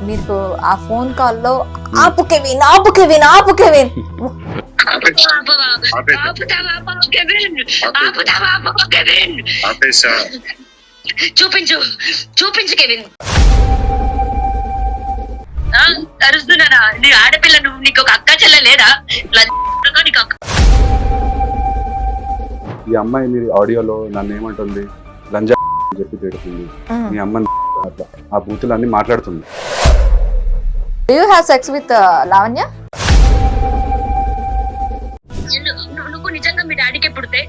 మీకు ఆ ఫోన్ కాల్లో ఆపు కెవిన్, ఆపు కెవిన్, ఆపు కెవిన్. చూపించు చూపించు కెవిన్. అరుస్తున్నానా? నీ ఆడపిల్ల, నువ్వు నీకు ఒక అక్క చెల్లె లేదా? ఈ అమ్మాయి మీరు ఆడియోలో నన్ను ఏమంటుంది, లంజా చెప్పి తిడుతుంది, మీ అమ్మని ఆ బూతులు అన్ని మాట్లాడుతుంది. Do you have sex with Lavanya? నువ్వు నిజంగా మీ డాడీకి పుడితే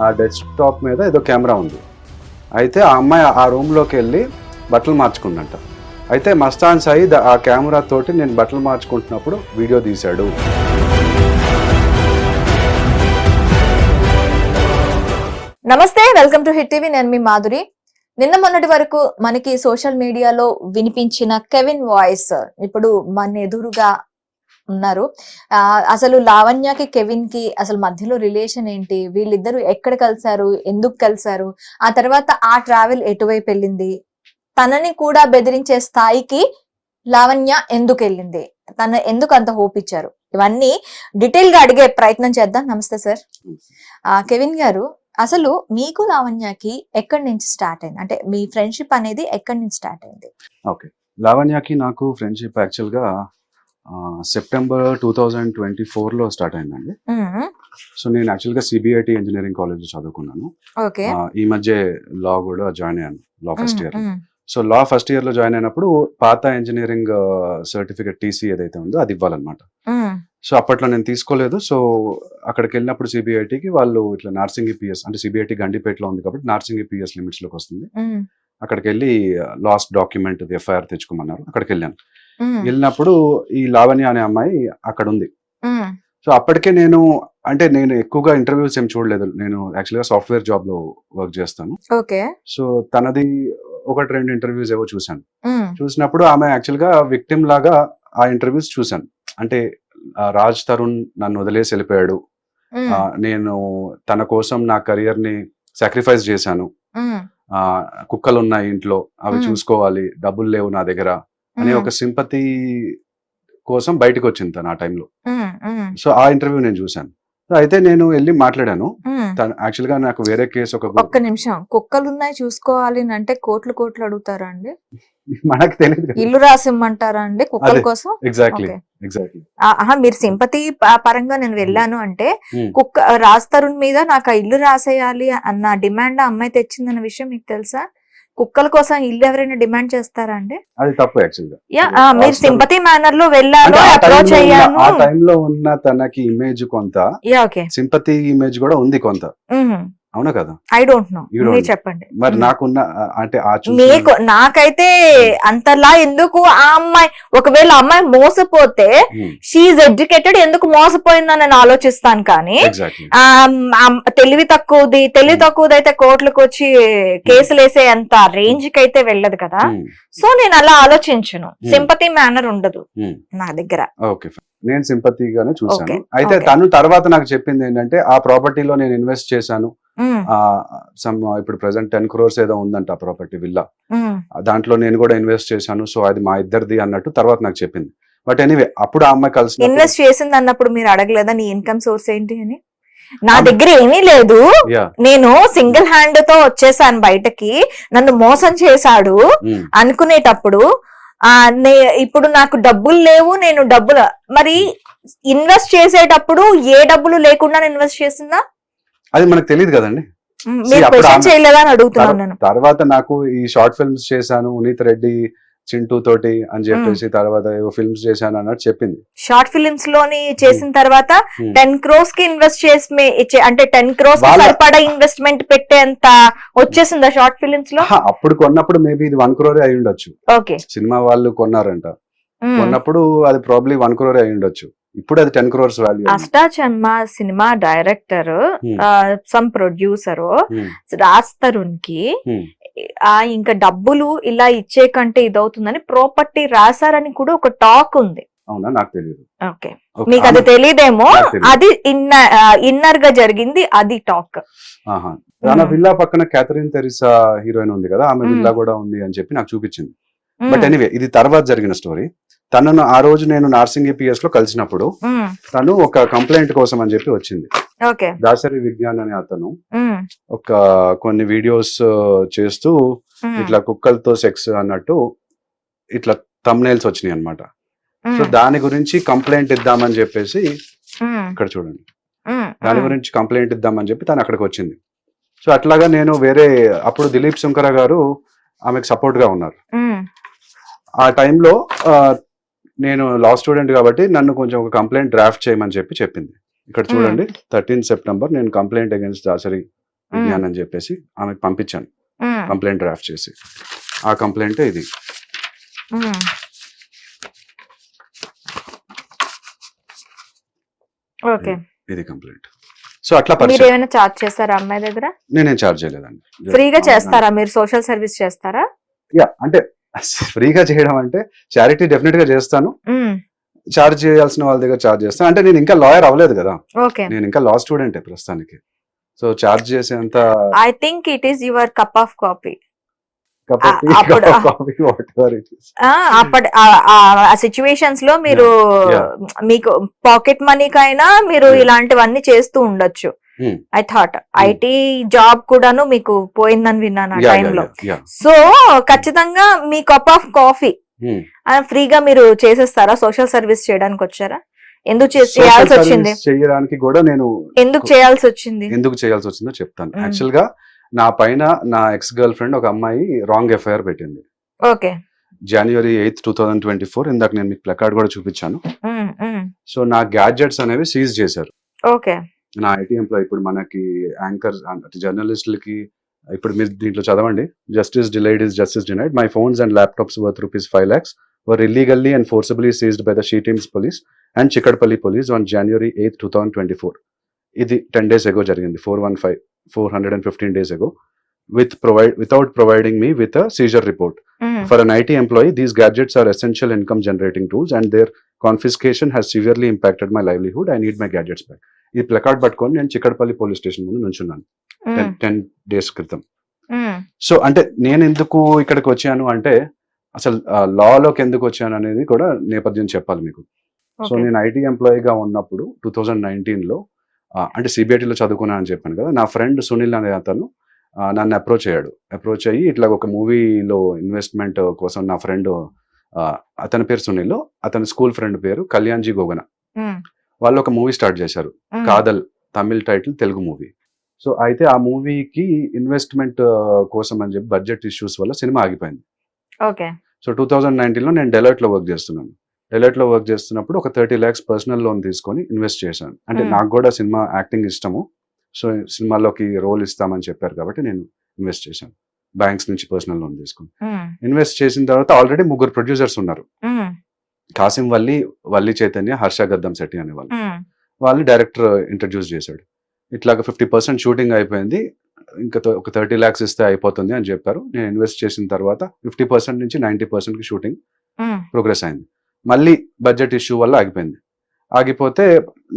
ఆ డెస్క్టాప్ మీద ఏదో కెమెరా ఉంది. అయితే ఆ అమ్మాయి ఆ రూమ్ లోకి వెళ్ళి బట్టలు మార్చుకుందంట. అయితే మస్తాన్ సయీద్ ఆ కెమెరా తోటి నేను బట్టలు మార్చుకుంటున్నప్పుడు వీడియో తీశాడు. నమస్తే, వెల్కమ్ టు హిట్ టీవీ. నేను మీ మాధురి. నిన్న మొన్నటి వరకు మనకి సోషల్ మీడియాలో వినిపించిన కెవిన్ వాయిస్ ఇప్పుడు మన ఎదురుగా ఉన్నారు. అసలు లావణ్యకి కెవిన్ కి అసలు మధ్యలో రిలేషన్ ఏంటి, వీళ్ళిద్దరు ఎక్కడ కలిసారు, ఎందుకు కలిసారు, ఆ తర్వాత ఆ ట్రావెల్ ఎటువైపు వెళ్ళింది, తనని కూడా బెదిరించే స్థాయికి లావణ్య ఎందుకు వెళ్ళింది, తన ఎందుకు అంత హోప్ ఇచ్చారు, ఇవన్నీ డీటెయిల్ గా అడిగే ప్రయత్నం చేద్దాం. నమస్తే సార్. కెవిన్ గారు, అసలు మీకు లావణ్యకి ఎక్కడి నుంచి స్టార్ట్ అయింది, అంటే మీ ఫ్రెండ్షిప్ అనేది ఎక్కడి నుంచి స్టార్ట్ అయింది? ఓకే, లావణ్యకి నాకు ఫ్రెండ్షిప్ యాక్చువల్ గా సెప్టెంబర్ 2024లో స్టార్ట్ అయిందండి. సో నేను యాక్చువల్గా సిబిఐటి ఇంజనీరింగ్ కాలేజ్ చదువుకున్నాను. ఈ మధ్య లా కూడా జాయిన్ అయ్యాను, లా ఫస్ట్ ఇయర్. సో లా ఫస్ట్ ఇయర్ లో జాయిన్ అయినప్పుడు పాత ఇంజనీరింగ్ సర్టిఫికేట్ టీసీ ఏదైతే ఉందో అది ఇవ్వాలన్నమాట. సో అప్పట్లో నేను తీసుకోలేదు. సో అక్కడికి వెళ్ళినప్పుడు సిబిఐటికి వాళ్ళు ఇట్లా నార్సింగి పిఎస్, అంటే సిబిఐటి గండిపేటలో ఉంది కాబట్టి నార్సింగి పిఎస్ లిమిట్స్ లోకి వస్తుంది. అక్కడికి వెళ్ళి లాస్ట్ డాక్యుమెంట్ ఎఫ్ఐఆర్ తెచ్చుకోమన్నారు. అక్కడికి వెళ్ళాను. వెళ్ళినప్పుడు ఈ లావణ్య అనే అమ్మాయి అక్కడ ఉంది. సో అప్పటికే నేను ఎక్కువగా ఇంటర్వ్యూస్ ఏం చూడలేదు. నేను యాక్చువల్గా సాఫ్ట్వేర్ జాబ్ లో వర్క్ చేస్తాను. సో తనది 1-2 ఇంటర్వ్యూస్ ఏవో చూశాను. చూసినప్పుడు ఆమె యాక్చువల్ గా విక్టిమ్ లాగా ఆ ఇంటర్వ్యూస్ చూశాను. అంటే రాజ్ తరుణ్ నన్ను వదిలేసి వెళ్ళిపోయాడు, నేను తన కోసం నా కెరియర్ ని సాక్రిఫైస్ చేశాను, కుక్కలు ఉన్నాయి ఇంట్లో అవి చూసుకోవాలి, డబ్బులు లేవు నా దగ్గర అనే ఒక సింపతి కోసం బయటకు వచ్చింది తను ఆ టైంలో. సో ఆ ఇంటర్వ్యూ నేను చూశాను. అయితే నేను వెళ్ళి మాట్లాడాను. యాక్చువల్ గా నాకు వేరే కేసు ఒక్క నిమిషం, కుక్కలు ఉన్నాయి చూసుకోవాలి అంటే కోట్లు అడుగుతారా అండి? మనకు తెలియదు. ఇల్లు రాసిమ్మంటారా అండి కుక్కల కోసం? ఎగ్జాక్ట్లీ. మీరు సింపతి పరంగా నేను వెళ్ళాను అంటే రాజ్ తరుణ్ మీద నాకు ఆ ఇల్లు రాసేయాలి అన్న డిమాండ్ ఆ అమ్మాయి తెచ్చిందన్న విషయం మీకు తెలుసా? కుక్కల కోసం ఇల్లు ఎవరైనా డిమాండ్ చేస్తారా అండి? అది తప్పు యాక్చువల్ గా. మీరు సింపతి మేనర్ లో వెళ్ళాలి, అప్రోచ్ అయ్యాను. ఆ టైంలో ఉన్న తనకి ఇమేజ్ కొంత, సింపతి ఇమేజ్ కూడా ఉంది కొంత, అవునా కదా? ఐ డోంట్ నో, మీరు చెప్పండి. మరి నాకున్న అంటే మీకు నాకైతే అంతలా ఎందుకు? ఆ అమ్మాయి ఒకవేళ అమ్మాయి మోసపోతే షీఈ్ ఎడ్యుకేటెడ్, ఎందుకు మోసపోయిందని నేను ఆలోచిస్తాను. కానీ తెలివి తక్కువది అయితే కోర్టులకు వచ్చి కేసులు వేసే అంత రేంజ్ కి అయితే వెళ్ళదు కదా. సో నేను అలా ఆలోచించను, సింపతి మేనర్ ఉండదు నా దగ్గర. ఓకే, నేను సింపతిగానే చూసాను. అయితే తను తర్వాత నాకు చెప్పింది ఏంటంటే, ఆ ప్రాపర్టీలో నేను ఇన్వెస్ట్ చేశాను, ఇప్పుడు ప్రెసెంట్ 10 crores ఏదో ఉందంట ఆ ప్రాపర్టీ విల్లా, దాంట్లో నేను కూడా ఇన్వెస్ట్ చేశాను, సో అది మా ఇద్దరిది అన్నట్టు తర్వాత నాకు చెప్పింది. బట్ ఎనీవే, అప్పుడు ఆ అమ్మాయి కలిసి ఇన్వెస్ట్ చేసింది అన్నప్పుడు మీరు అడగలేదా నీ ఇన్కమ్ సోర్స్ ఏంటి అని? నా దగ్గర ఏమీ లేదు, నేను సింగిల్ హ్యాండ్ తో వచ్చేసాను బయటకి, నన్ను మోసం చేశాడు అనుకునేటప్పుడు ఇప్పుడు నాకు డబ్బులు లేవు, నేను డబ్బులు మరి ఇన్వెస్ట్ చేసేటప్పుడు ఏ డబ్బులు లేకుండా ఇన్వెస్ట్ చేసిందా అది మనకు తెలియదు కదండి. చేయలేదా అని అడుగుతున్నాను. తర్వాత నాకు ఈ షార్ట్ ఫిల్మ్స్ చేశాను ఉనీత్ రెడ్డి చింటూ తోటి అని చెప్పేసి, తర్వాత ఏవో ఫిల్మ్స్ చేశాను అన్నట్టు చెప్పింది. షార్ట్ ఫిల్మ్స్ లోని చేసిన తర్వాత 10 crores కి ఇన్వెస్ట్ చేసి, అంటే 10 crores సరిపడా ఇన్వెస్ట్మెంట్ పెట్టేంత వచ్చేసిందా షార్ట్ ఫిల్మ్స్ లో? అప్పుడు కొన్నప్పుడు మేబీ ఇది 1 crore అయి ఉండొచ్చు. సినిమా వాళ్ళు కొన్నారంట, కొన్నప్పుడు అది ప్రాబ్లీ 1 crore అయి ఉండొచ్చు. ఇప్పుడు అది 10 crores value. Ashtachamma cinema director some producer Raj Tarun కి ఇంకా డబ్బులు ఇలా ఇచ్చే కంటే ఇదవుతుందని ప్రాపర్టీ రాశారని కూడా ఒక టాక్ ఉంది. అవునా నాకు తెలియదు. ఓకే, మీకు అది తెలియదేమో, అది ఇన్నర్ గా జరిగింది, అది టాక్. తన విల్లా పక్కన క్యాథరిన్ తెరిసా హీరోయిన్ ఉంది కదా, ఆమె విల్లా కూడా ఉంది అని చెప్పి నాకు చూపించింది. బట్ ఎనీవే ఇది తర్వాత జరిగిన స్టోరీ. తనను ఆ రోజు నేను నార్సింగి పిఎస్ లో కలిసినప్పుడు తను ఒక కంప్లైంట్ కోసం అని చెప్పి వచ్చింది. దాసరి విజ్ఞాన్ అనే అతను ఒక కొన్ని వీడియోస్ చేస్తూ ఇట్లా కుక్కలతో సెక్స్ అన్నట్టు ఇట్లా థంబ్నెయిల్స్ వచ్చినాయి అన్నమాట. సో దాని గురించి కంప్లైంట్ ఇద్దామని చెప్పేసి, ఇక్కడ చూడండి, దాని గురించి కంప్లైంట్ ఇద్దామని చెప్పి తను అక్కడికి వచ్చింది. సో అట్లాగా నేను వేరే, అప్పుడు దిలీప్ శంకర గారు ఆమెకు సపోర్ట్ గా ఉన్నారు. ఆ టైంలో నేను లా స్టూడెంట్ కాబట్టి నన్ను కొంచెం ఒక కంప్లైంట్ డ్రాఫ్ట్ చేయమని చెప్పింది. ఇక్కడ చూడండి, 13 సెప్టెంబర్ నేను కంప్లైంట్ అగేన్స్ట్ దాసరి విజ్ఞాన్ అని చెప్పేసి ఆమెకు పంపించాను కంప్లైంట్ డ్రాఫ్ట్ చేసి. ఆ కంప్లైంట్ ఇది. ఇది కంప్లైంట్. సో అట్లా చార్జ్ చేస్తారా అమ్మాయి దగ్గర? నేనేం చార్జ్ చేయలేదండి. ఫ్రీగా చేస్తారా మీరు? సోషల్ సర్వీస్ చేస్తారా? అంటే ఫ్రీగా చేయడం అంటే చారిటీ డెఫినెట్ గా చేస్తాను, చార్జ్ చేయాల్సిన వాళ్ళ దగ్గర చార్జ్ చేస్తాను. అంటే నేను ఇంకా లాయర్ అవ్వలేదు కదా, నేను ఇంకా లా స్టూడెంట్ ప్రస్తుతానికి. సో చార్జ్ చేసేంత I think it is your cup of coffee. ఆ సిచ్యువేషన్స్ లో మీరు మీకు పాకెట్ మనీకైనా మీరు ఇలాంటివన్నీ చేస్తూ ఉండొచ్చు. ఐ థాట్ ఐటీ జాబ్ కూడాను మీకు పోయిందని విన్నాను ఆ టైంలో. సో ఖచ్చితంగా మీ కప్ ఆఫ్ కాఫీ ఫ్రీగా మీరు చేసేస్తారా? సోషల్ సర్వీస్ చేయడానికి వచ్చారా? ఎందుకు చేయాల్సి వచ్చింది? చేయడానికి కూడా నేను ఎందుకు చేయాల్సి వచ్చిందో చెప్తాను. యాక్చువల్ గా నా పైన నా ఎక్స్ గర్ల్ ఫ్రెండ్ ఒక అమ్మాయి రాంగ్ ఎఫ్ఐఆర్ పెట్టింది. Okay, January 8th, 2024. ఇందాక నేను మీకు ప్లకార్డ్ కూడా చూపించాను. సో నా గ్యాడ్జెట్స్ అనేవి సీజ్ చేశారు. ఓకే, నా ఐటీ ఎంప్లాయ్. ఇప్పుడు మనకి యాంకర్ జర్నలిస్టులకి ఇప్పుడు మీరు దీంట్లో చదవండి, justice delayed is justice denied. My phones and laptops worth ₹5 lakhs were illegally and forcibly seized by the She Teams police and Chikadpalli police on January 8th, 2024. ఇది 10 days ago జరిగింది. 415 days ago, without providing me with a seizure report. For an IT employee, these gadgets are essential income generating tools and their confiscation has severely impacted my livelihood. I need my gadgets back. ఈ placard పట్టుకొని నేను Chikkadpally police station ముందు నుంచున్నాను 10 days క్రితం. So అంటే నేను ఎందుకు ఇక్కడికి వచ్చాను అంటే, అసలు లాలోకి ఎందుకు వచ్చాను అనేది కూడా నేపథ్యం చెప్పాలి మీకు. సో నేను ఐటీ ఎంప్లాయీగా ఉన్నప్పుడు 2019లో అంటే సిబిఐటీలో చదువుకున్నాను అని చెప్పాను కదా, నా ఫ్రెండ్ సునీల్ అనే అతను నన్ను అప్రోచ్ అయ్యి ఇట్లా ఒక మూవీలో ఇన్వెస్ట్మెంట్ కోసం నా ఫ్రెండ్, అతని పేరు సునీల్, అతని స్కూల్ ఫ్రెండ్ పేరు కళ్యాణ్జీ గోగన, వాళ్ళు ఒక మూవీ స్టార్ట్ చేశారు, Kaadhal, Tamil title, Telugu movie. So అయితే ఆ మూవీకి ఇన్వెస్ట్మెంట్ కోసం అని చెప్పి బడ్జెట్ ఇష్యూస్ వల్ల సినిమా ఆగిపోయింది. సో 2019లో నేను డెలాయిట్ లో వర్క్ చేస్తున్నాను. డెలాయిట్ లో వర్క్ చేస్తున్నప్పుడు ఒక 30 lakhs పర్సనల్ లోన్ తీసుకొని ఇన్వెస్ట్ చేశాను. అంటే నాకు కూడా సినిమా యాక్టింగ్ ఇష్టము, సో సినిమాలోకి రోల్ ఇస్తామని చెప్పారు కాబట్టి నేను ఇన్వెస్ట్ చేశాను. బ్యాంక్స్ నుంచి పర్సనల్ లోన్ తీసుకుని ఇన్వెస్ట్ చేసిన తర్వాత ఆల్రెడీ 3 ప్రొడ్యూసర్స్ ఉన్నారు. కాసిం వల్లి చైతన్య, హర్ష గద్దం శెట్టి అనే వాళ్ళు డైరెక్టర్ ఇంట్రడ్యూస్ చేశాడు. ఇట్లాగా 50% షూటింగ్ అయిపోయింది, ఇంకా ఒక 30 lakhs ఇస్తే అయిపోతుంది అని చెప్పారు. నేను ఇన్వెస్ట్ చేసిన తర్వాత 50% నుంచి 90% షూటింగ్ ప్రోగ్రెస్ అయింది. మళ్ళీ బడ్జెట్ ఇష్యూ వల్ల ఆగిపోతే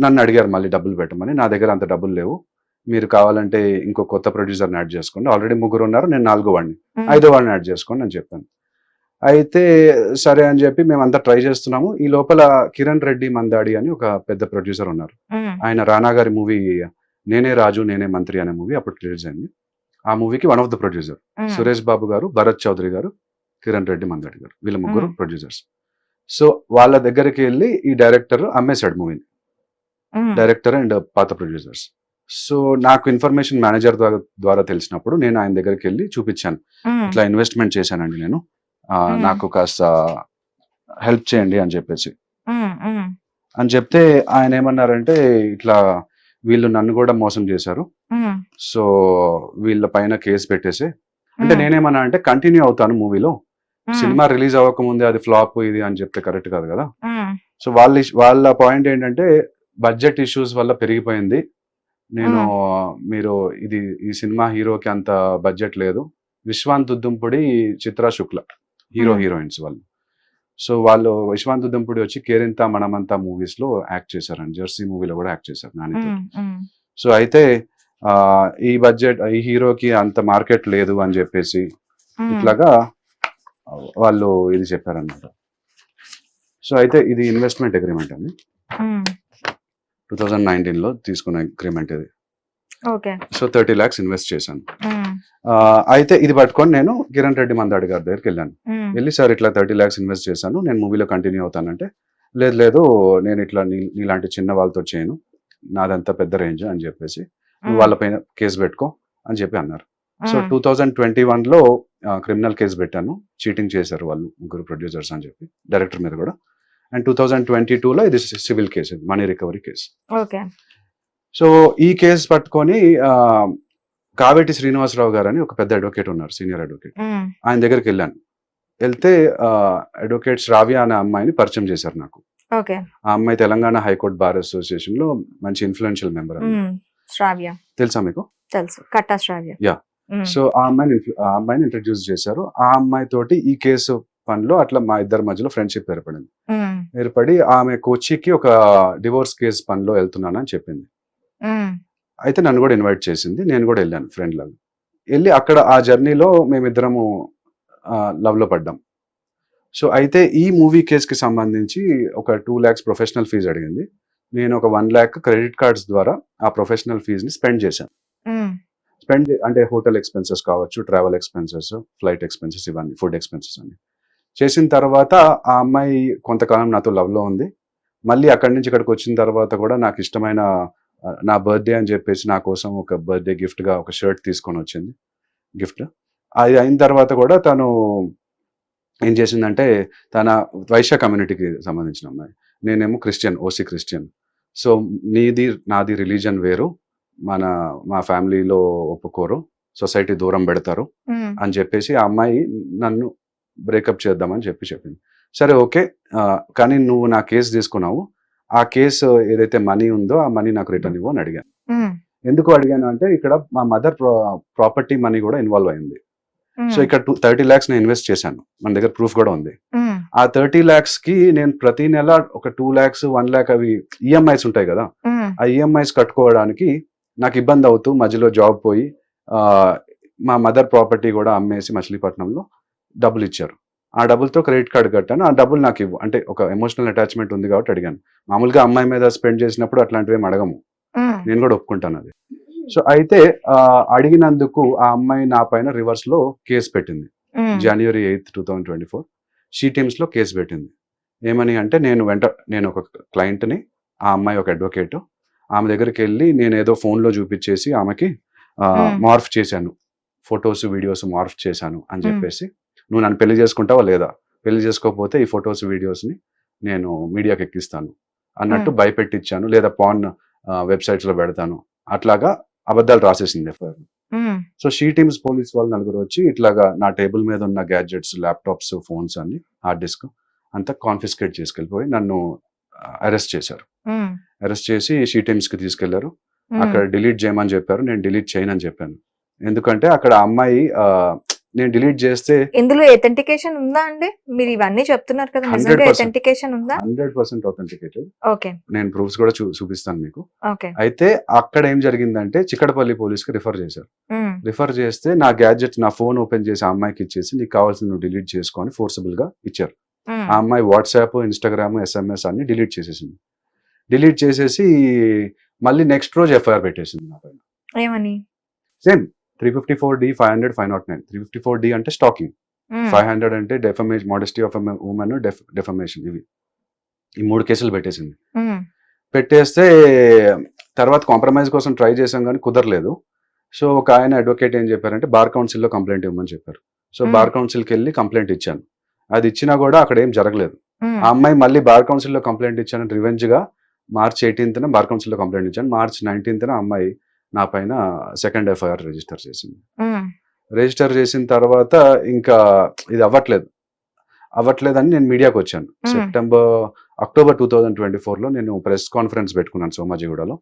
నన్ను అడిగారు మళ్ళీ డబ్బులు పెట్టమని. నా దగ్గర అంత డబ్బులు లేవు, మీరు కావాలంటే ఇంకో కొత్త ప్రొడ్యూసర్ని యాడ్ చేసుకోండి, ఆల్రెడీ 3 ఉన్నారు, నేను 4వ వాడిని, 5వ వాడిని యాడ్ చేసుకోండి అని చెప్పాను. అయితే సరే అని చెప్పి మేమంతా ట్రై చేస్తున్నాము. ఈ లోపల కిరణ్ రెడ్డి మందాడి అని ఒక పెద్ద ప్రొడ్యూసర్ ఉన్నారు. ఆయన రానా గారి మూవీ నేనే రాజు నేనే మంత్రి అనే మూవీ అప్పుడు రిలీజ్ అయింది. ఆ మూవీకి one of the producer Suresh Babu garu, Bharath Chowdary గారు, కిరణ్ రెడ్డి మందాడి గారు, వీళ్ళ 3 ప్రొడ్యూసర్స్. సో వాళ్ళ దగ్గరికి వెళ్ళి ఈ డైరెక్టర్ అమ్మేశాడు మూవీని, డైరెక్టర్ అండ్ పాత ప్రొడ్యూసర్స్. సో నాకు ఇన్ఫర్మేషన్ మేనేజర్ ద్వారా తెలిసినప్పుడు నేను ఆయన దగ్గరికి వెళ్ళి చూపించాను, ఇట్లా ఇన్వెస్ట్మెంట్ చేశానండి నేను, నాకు కాస్త హెల్ప్ చేయండి అని చెప్తే ఆయన ఏమన్నారంటే, ఇట్లా వీళ్ళు నన్ను కూడా మోసం చేశారు, సో వీళ్ళ పైన కేసు పెట్టేసి, అంటే నేనేమన్నా అంటే కంటిన్యూ అవుతాను మూవీలో, సినిమా రిలీజ్ అవ్వకముందే అది ఫ్లాప్ ఇది అని చెప్తే కరెక్ట్ కాదు కదా. సో వాళ్ళ పాయింట్ ఏంటంటే బడ్జెట్ ఇష్యూస్ వల్ల పెరిగిపోయింది, మీరు ఈ సినిమా హీరోకి అంత బడ్జెట్ లేదు, విశ్వాంత్ దుద్దుంపుడి, చిత్రా శుక్ల హీరోయిన్స్ వాళ్ళు. సో వాళ్ళు విశ్వాంత్ దుంపుడి వచ్చి కేరింత మనమంతా మూవీస్ లో యాక్ట్ చేశారండి. జెర్సీ మూవీలో కూడా యాక్ట్ చేశారు నానితో. సో అయితే ఈ బడ్జెట్ ఈ హీరోకి అంత మార్కెట్ లేదు అని చెప్పేసి ఇట్లాగా వాళ్ళు ఇది చెప్పారన్నమాట. సో అయితే ఇది ఇన్వెస్ట్మెంట్ అగ్రిమెంట్ అండి. 2019 లో తీసుకున్న అగ్రిమెంట్ ఇది. సో 30 lakhs ఇన్వెస్ట్ చేశాను. అయితే ఇది పట్టుకొని నేను కిరణ్ రెడ్డి మందాడి గారి దగ్గరికి వెళ్ళాను. వెళ్ళి సార్ ఇట్లా 30 lakhs ఇన్వెస్ట్ చేశాను, నేను మూవీలో కంటిన్యూ అవుతానంటే లేదు నేను ఇట్లా నీలాంటి చిన్న వాళ్ళతో చేయను, నాదంతా పెద్ద రేంజ్ అని చెప్పేసి నువ్వు వాళ్ళపైన కేసు పెట్టుకో అని చెప్పి అన్నారు. సో 2021 లో క్రిమినల్ కేసు పెట్టాను, చీటింగ్ చేశారు వాళ్ళు ముగ్గురు ప్రొడ్యూసర్స్ అని చెప్పి, డైరెక్టర్ మీద కూడా. అండ్ 2022 లో ఇది civil case, money recovery case. So ఈ కేసు పట్టుకొని కావేటి శ్రీనివాసరావు గారు అని ఒక పెద్ద అడ్వకేట్ ఉన్నారు, సీనియర్ అడ్వకేట్, ఆయన దగ్గరికి వెళ్ళాను. వెళ్తే అడ్వకేట్ శ్రావ్య అనే అమ్మాయిని పరిచయం చేశారు నాకు. ఆ అమ్మాయి తెలంగాణ హైకోర్టు బార్ అసోసియేషన్ లో మంచి ఇన్ఫ్లుయెన్షియల్ మెంబర్. తెలుసా మీకు? తెలుసు, కట్టా శ్రావ్య. యా. సో ఆ అమ్మాయిని ఇంట్రడ్యూస్ చేశారు. ఆ అమ్మాయి తోటి ఈ కేసు పనిలో అట్లా మా ఇద్దరి మధ్యలో ఫ్రెండ్షిప్ ఏర్పడింది. ఏర్పడి ఆమె కొచ్చికి ఒక డివోర్స్ కేసు పనిలో వెళ్తున్నానని చెప్పింది. అయితే నన్ను కూడా ఇన్వైట్ చేసింది, నేను కూడా వెళ్ళాను ఫ్రెండ్ లాగా. వెళ్ళి అక్కడ ఆ జర్నీలో మేమిద్దరము లవ్ లో పడ్డాం. సో అయితే ఈ మూవీ కేసుకి సంబంధించి ఒక 2 lakhs ప్రొఫెషనల్ ఫీజు అడిగింది. నేను ఒక 1 lakh క్రెడిట్ కార్డ్స్ ద్వారా ఆ ప్రొఫెషనల్ ఫీజ్ ని స్పెండ్ చేశాను. అంటే హోటల్ ఎక్స్పెన్సెస్ కావచ్చు, ట్రావెల్ ఎక్స్పెన్సెస్, ఫ్లైట్ ఎక్స్పెన్సెస్, ఇవన్నీ ఫుడ్ ఎక్స్పెన్సెస్ అన్ని చేసిన తర్వాత ఆ అమ్మాయి కొంతకాలం నాతో లవ్ లో ఉంది. మళ్ళీ అక్కడి నుంచి ఇక్కడికి వచ్చిన తర్వాత కూడా నాకు ఇష్టమైన నా బర్త్డే అని చెప్పేసి నా కోసం ఒక బర్త్డే గిఫ్ట్ గా ఒక షర్ట్ తీసుకొని వచ్చింది గిఫ్ట్. అది అయిన తర్వాత కూడా తను ఏం చేసిందంటే, తన వైశ్య కమ్యూనిటీకి సంబంధించిన అమ్మాయి, నేనేమో క్రిస్టియన్, ఓసీ క్రిస్టియన్. సో నాది రిలీజన్ వేరు, మా ఫ్యామిలీలో ఒప్పుకోరు, సొసైటీ దూరం పెడతారు అని చెప్పేసి ఆ అమ్మాయి నన్ను బ్రేకప్ చేద్దామని చెప్పింది. సరే ఓకే, కానీ నువ్వు నా కేసు తీసుకున్నావు, ఆ కేసు ఏదైతే మనీ ఉందో ఆ మనీ నాకు రిటర్న్ ఇవ్వు అని అడిగాను. ఎందుకు అడిగాను అంటే, ఇక్కడ మా మదర్ ప్రాపర్టీ మనీ కూడా ఇన్వాల్వ్ అయింది. సో ఇక్కడ 30 lakhs నేను ఇన్వెస్ట్ చేశాను, మన దగ్గర ప్రూఫ్ కూడా ఉంది. ఆ 30 lakhs కి నేను ప్రతి నెల ఒక 2 lakhs 1 lakh అవి ఈఎంఐస్ ఉంటాయి కదా, ఆ ఈఎంఐస్ కట్టుకోవడానికి నాకు ఇబ్బంది అవుతూ మధ్యలో జాబ్ పోయి మా మదర్ ప్రాపర్టీ కూడా అమ్మేసి మచిలీపట్నంలో డబ్బులు ఇచ్చారు. ఆ డబ్బులతో క్రెడిట్ కార్డు కట్టాను. ఆ డబ్బులు నాకు ఇవ్వు అంటే ఒక ఎమోషనల్ అటాచ్మెంట్ ఉంది కాబట్టి అడిగాను. మామూలుగా అమ్మాయి మీద స్పెండ్ చేసినప్పుడు అట్లాంటివి ఏం అడగము, నేను కూడా ఒప్పుకుంటాను అది. సో అయితే అడిగినందుకు ఆ అమ్మాయి నా పైన రివర్స్ లో కేసు పెట్టింది. January 8th 2024 షీ టీమ్స్ లో కేసు పెట్టింది. ఏమని అంటే, నేను ఒక క్లయింట్ ని, ఆ అమ్మాయి ఒక అడ్వకేట్, ఆమె దగ్గరికి వెళ్ళి నేను ఏదో ఫోన్ లో చూపించేసి ఆమెకి మార్ఫ్ చేశాను, ఫొటోస్ వీడియోస్ మార్ఫ్ చేశాను అని చెప్పేసి, నువ్వు నన్ను పెళ్లి చేసుకుంటావా లేదా, పెళ్లి చేసుకోకపోతే ఈ ఫొటోస్ వీడియోస్ ని నేను మీడియాకి ఎక్కిస్తాను అన్నట్టు భయపెట్టించాను, లేదా పాన్ వెబ్సైట్స్ లో పెడతాను, అట్లాగా అబద్ధాలు రాసేసింది FIR. So she teams police వాళ్ళు నలుగురు వచ్చి ఇట్లాగా నా టేబుల్ మీద ఉన్న గ్యాడ్జెట్స్, ల్యాప్టాప్స్, ఫోన్స్ అన్ని, హార్డ్ డిస్క్ అంతా కాన్ఫిస్కేట్ చేసుకెళ్ళిపోయి నన్ను అరెస్ట్ చేశారు. అరెస్ట్ చేసి షీ టీమ్స్ కి తీసుకెళ్లారు. అక్కడ డిలీట్ చేయమని చెప్పారు, నేను డిలీట్ చేయనని చెప్పాను. ఎందుకంటే అక్కడ అమ్మాయి నేను డిలీట్ చేస్తే ఇందులో అథెంటికేషన్ ఉందా అండి? మీరు ఇవన్నీ చెప్తున్నారు కదా, నిజంగా అథెంటికేషన్ ఉందా? 100% అథెంటికేటెడ్. ఓకే, నేను ప్రూఫ్స్ కూడా చూపిస్తాను మీకు. ఓకే. అయితే అక్కడ ఏం జరిగిందంటే, చిక్కడపల్లి పోలీస్ కి రిఫర్ చేశారు. రిఫర్ చేస్తే నా గ్యాడ్జెట్, నా ఫోన్ ఓపెన్ చేసి ఆ అమ్మాయికి ఇచ్చేసి, నీకు కావాల్సిన నువ్వు డిలీట్ చేసుకొని ఫోర్సబుల్ గా ఇచ్చారు. ఆ అమ్మాయి వాట్సాప్, ఇన్స్టాగ్రామ్, SMS అన్ని డిలీట్ చేసేసింది. డిలీట్ చేసేసి మళ్ళీ నెక్స్ట్ రోజు ఎఫ్ఐఆర్ పెట్టేసింది నా పైన. ఏమని? Same 354D, 500, 509. 354D అంటే స్టాకింగ్, 500 అంటే defamation, modesty of women, defamation. ఈ 3 కేసులు పెట్టేసింది. పెట్టేస్తే తర్వాత కాంప్రమైజ్ కోసం ట్రై చేసాం కానీ కుదరలేదు. సో ఒక ఆయన అడ్వకేట్ ఏం చెప్పారంటే, బార్ కౌన్సిల్లో కంప్లైంట్ ఇవ్వమని చెప్పారు. సో బార్ కౌన్సిల్కి వెళ్ళి కంప్లైంట్ ఇచ్చాను. అది ఇచ్చినా కూడా అక్కడ ఏం జరగలేదు. ఆ అమ్మాయి మళ్ళీ బార్ కౌన్సిల్లో కంప్లైంట్ ఇచ్చాను, రివెంజ్ గా March 18th బార్ కౌన్సిల్లో కంప్లైంట్ ఇచ్చాను. March 19th అమ్మాయి నా పైన సెకండ్ ఎఫ్ఐఆర్ రిజిస్టర్ చేసింది. రిజిస్టర్ చేసిన తర్వాత ఇంకా ఇది అవ్వట్లేదని నేను మీడియాకి వచ్చాను. అక్టోబర్ 2024 నేను ప్రెస్ కాన్ఫరెన్స్ పెట్టుకున్నాను సోమాజిగూడలో.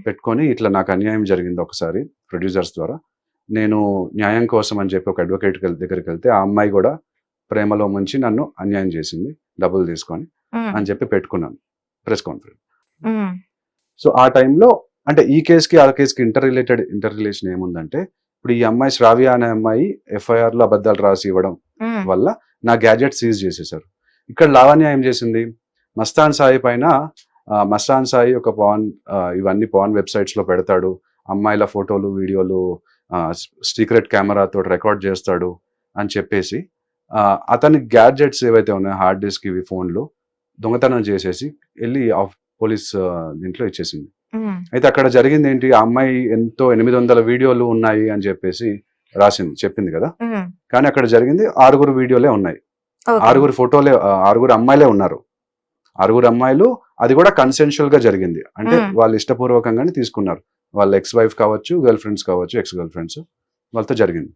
పెట్టుకొని ఇట్లా నాకు అన్యాయం జరిగింది ఒకసారి ప్రొడ్యూసర్స్ ద్వారా, నేను న్యాయం కోసం అని చెప్పి ఒక అడ్వకేట్ దగ్గరికి వెళ్తే ఆ అమ్మాయి కూడా ప్రేమలో ముంచి నన్ను అన్యాయం చేసింది. డబ్బులు తీసుకొని ఉమ్, అని చెప్పి పెట్టుకున్నాను ప్రెస్ కాన్ఫరెన్స్. ఉమ్, సో ఆ టైంలో అంటే ఈ కేసుకి ఆ కేసుకి ఇంటర్ రిలేషన్ ఏముందంటే, ఇప్పుడు ఈ అమ్మాయి శ్రావ్య అనే అమ్మాయి FIR లో అబద్ధాలు రాసి ఇవ్వడం ఉమ్, వల్ల నా గ్యాడ్జెట్ సీజ్ చేసేసారు. ఇక్కడ లావణ్య ఏం చేసింది, మస్తాన్ సాయి పైన మస్తాన్ సాయి ఒక ఇవన్నీ పాన్ వెబ్సైట్స్ లో పెడతాడు, అమ్మాయిల ఫోటోలు వీడియోలు సీక్రెట్ కెమెరాతో రికార్డ్ చేస్తాడు అని చెప్పేసి అతని గ్యాడ్జెట్స్ ఏవైతే ఉన్నాయో హార్డ్ డిస్క్ ఇవి ఫోన్లు దొంగతనం చేసేసి వెళ్ళి పోలీస్ దీంట్లో ఇచ్చేసింది. ఉమ్, అయితే అక్కడ జరిగింది ఏంటి, ఆ అమ్మాయి ఎంతో 800 వీడియోలు ఉన్నాయి అని చెప్పేసి చెప్పింది కదా, ఉమ్, కానీ అక్కడ జరిగింది 6 వీడియోలే ఉన్నాయి, ఓకే. 6 ఫోటోలే, 6 అమ్మాయిలే ఉన్నారు. 6 అమ్మాయిలు, అది కూడా కన్సెన్షువల్ గా జరిగింది. అంటే వాళ్ళు ఇష్టపూర్వకంగానే తీసుకున్నారు, వాళ్ళ ఎక్స్ వైఫ్ కావచ్చు, గర్ల్ ఫ్రెండ్స్ కావచ్చు, ఎక్స్ గర్ల్ ఫ్రెండ్స్, వాళ్ళతో జరిగింది.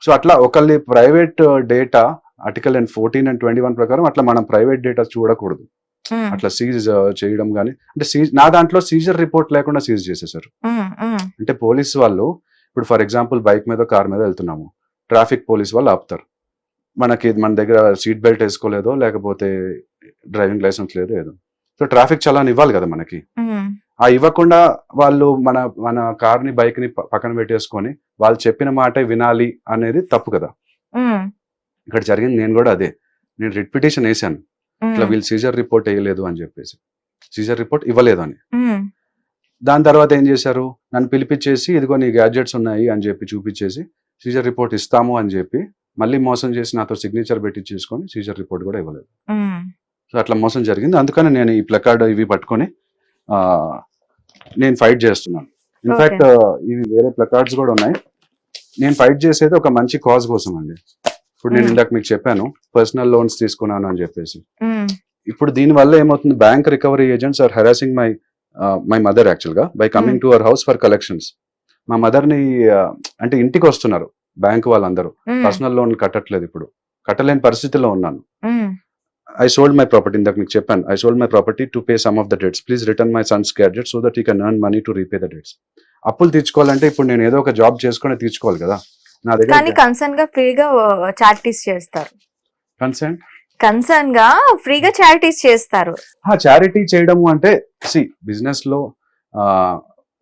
సో అట్లా ఒకళ్ళ ప్రైవేట్ డేటా ఆర్టికల్ 14 and 21 ప్రకారం అట్లా మనం ప్రైవేట్ డేటా చూడకూడదు. ఉమ్, అట్లా సీజ్ చేయడం కానీ, అంటే నా దాంట్లో సీజర్ రిపోర్ట్ లేకుండా సీజ్ చేసేసారు. ఉమ్, ఉమ్, అంటే పోలీస్ వాళ్ళు ఇప్పుడు ఫర్ ఎగ్జాంపుల్ బైక్ మీద కార్ మీద వెళ్తున్నాము, ట్రాఫిక్ పోలీస్ వాళ్ళు ఆపుతారు, మన దగ్గర సీట్ బెల్ట్ వేసుకోలేదో లేకపోతే డ్రైవింగ్ లైసెన్స్ లేదో ఏదో, సో ట్రాఫిక్ చలాన్ ఇవ్వాలి కదా మనకి. ఉమ్, ఆ ఇవ్వకుండా వాళ్ళు మన కార్ని బైక్ ని పక్కన పెట్టేసుకొని వాళ్ళు చెప్పిన మాట వినాలి అనేది తప్పు కదా. ఉమ్, ఇక్కడ జరిగింది నేను కూడా అదే, నేను రిట్ పిటిషన్ వేసాను, ఇట్లా ఉమ్, వీళ్ళు సీజర్ రిపోర్ట్ వేయలేదు అని చెప్పేసి, సీజర్ రిపోర్ట్ ఇవ్వలేదు అని. ఉమ్, దాని తర్వాత ఏం చేశారు, నన్ను పిలిపించేసి ఇదిగో నీ గ్యాడ్జెట్స్ ఉన్నాయి అని చెప్పి చూపించేసి సీజర్ రిపోర్ట్ ఇస్తాము అని చెప్పి మళ్ళీ మోసం చేసి నాతో సిగ్నేచర్ పెట్టి చేసుకొని సీజర్ రిపోర్ట్ కూడా ఇవ్వలేదు. ఉమ్, సో అట్లా మోసం జరిగింది. అందుకని నేను ఈ ప్లకార్డ్ ఇవి పట్టుకొని నేను ఫైట్ చేస్తున్నాను. ఇన్ఫాక్ట్ ఇవి వేరే ప్లకార్డ్స్ కూడా ఉన్నాయి. నేను ఫైట్ చేసేది ఒక మంచి కాజ్ కోసం అండి. ఇప్పుడు నేను ఇందాక మీకు చెప్పాను పర్సనల్ లోన్స్ తీసుకున్నాను అని చెప్పేసి. ఉమ్, ఇప్పుడు దీని వల్ల ఏమవుతుంది, bank recovery agents are harassing my mother actual గా by coming to our house for collections. మా మదర్ ని అంటే ఇంటికి వస్తున్నారు బ్యాంక్ వాళ్ళందరూ, ఉమ్, పర్సనల్ లోన్ కట్టట్లేదు, ఇప్పుడు కట్టలేని పరిస్థితిలో ఉన్నాను. ఉమ్, I sold my property, ఇందాక మీకు చెప్పాను, I sold my property to pay some of the debts. Please return my son's gadget so that he can earn money to repay the debts. అప్పులు తీర్చుకోవాలంటే ఇప్పుడు నేను ఏదో ఒక జాబ్ చేసుకుని తీర్చుకోవాలి కదా. నా కానీ దగ్గర కన్సర్న్ గా ఫ్రీగా చారిటీస్ చేస్తారు, కన్సెంట్ కన్సర్న్ గా ఫ్రీగా చారిటీస్ చేస్తారు. చారిటీ చేయడము అంటే బిజినెస్ లో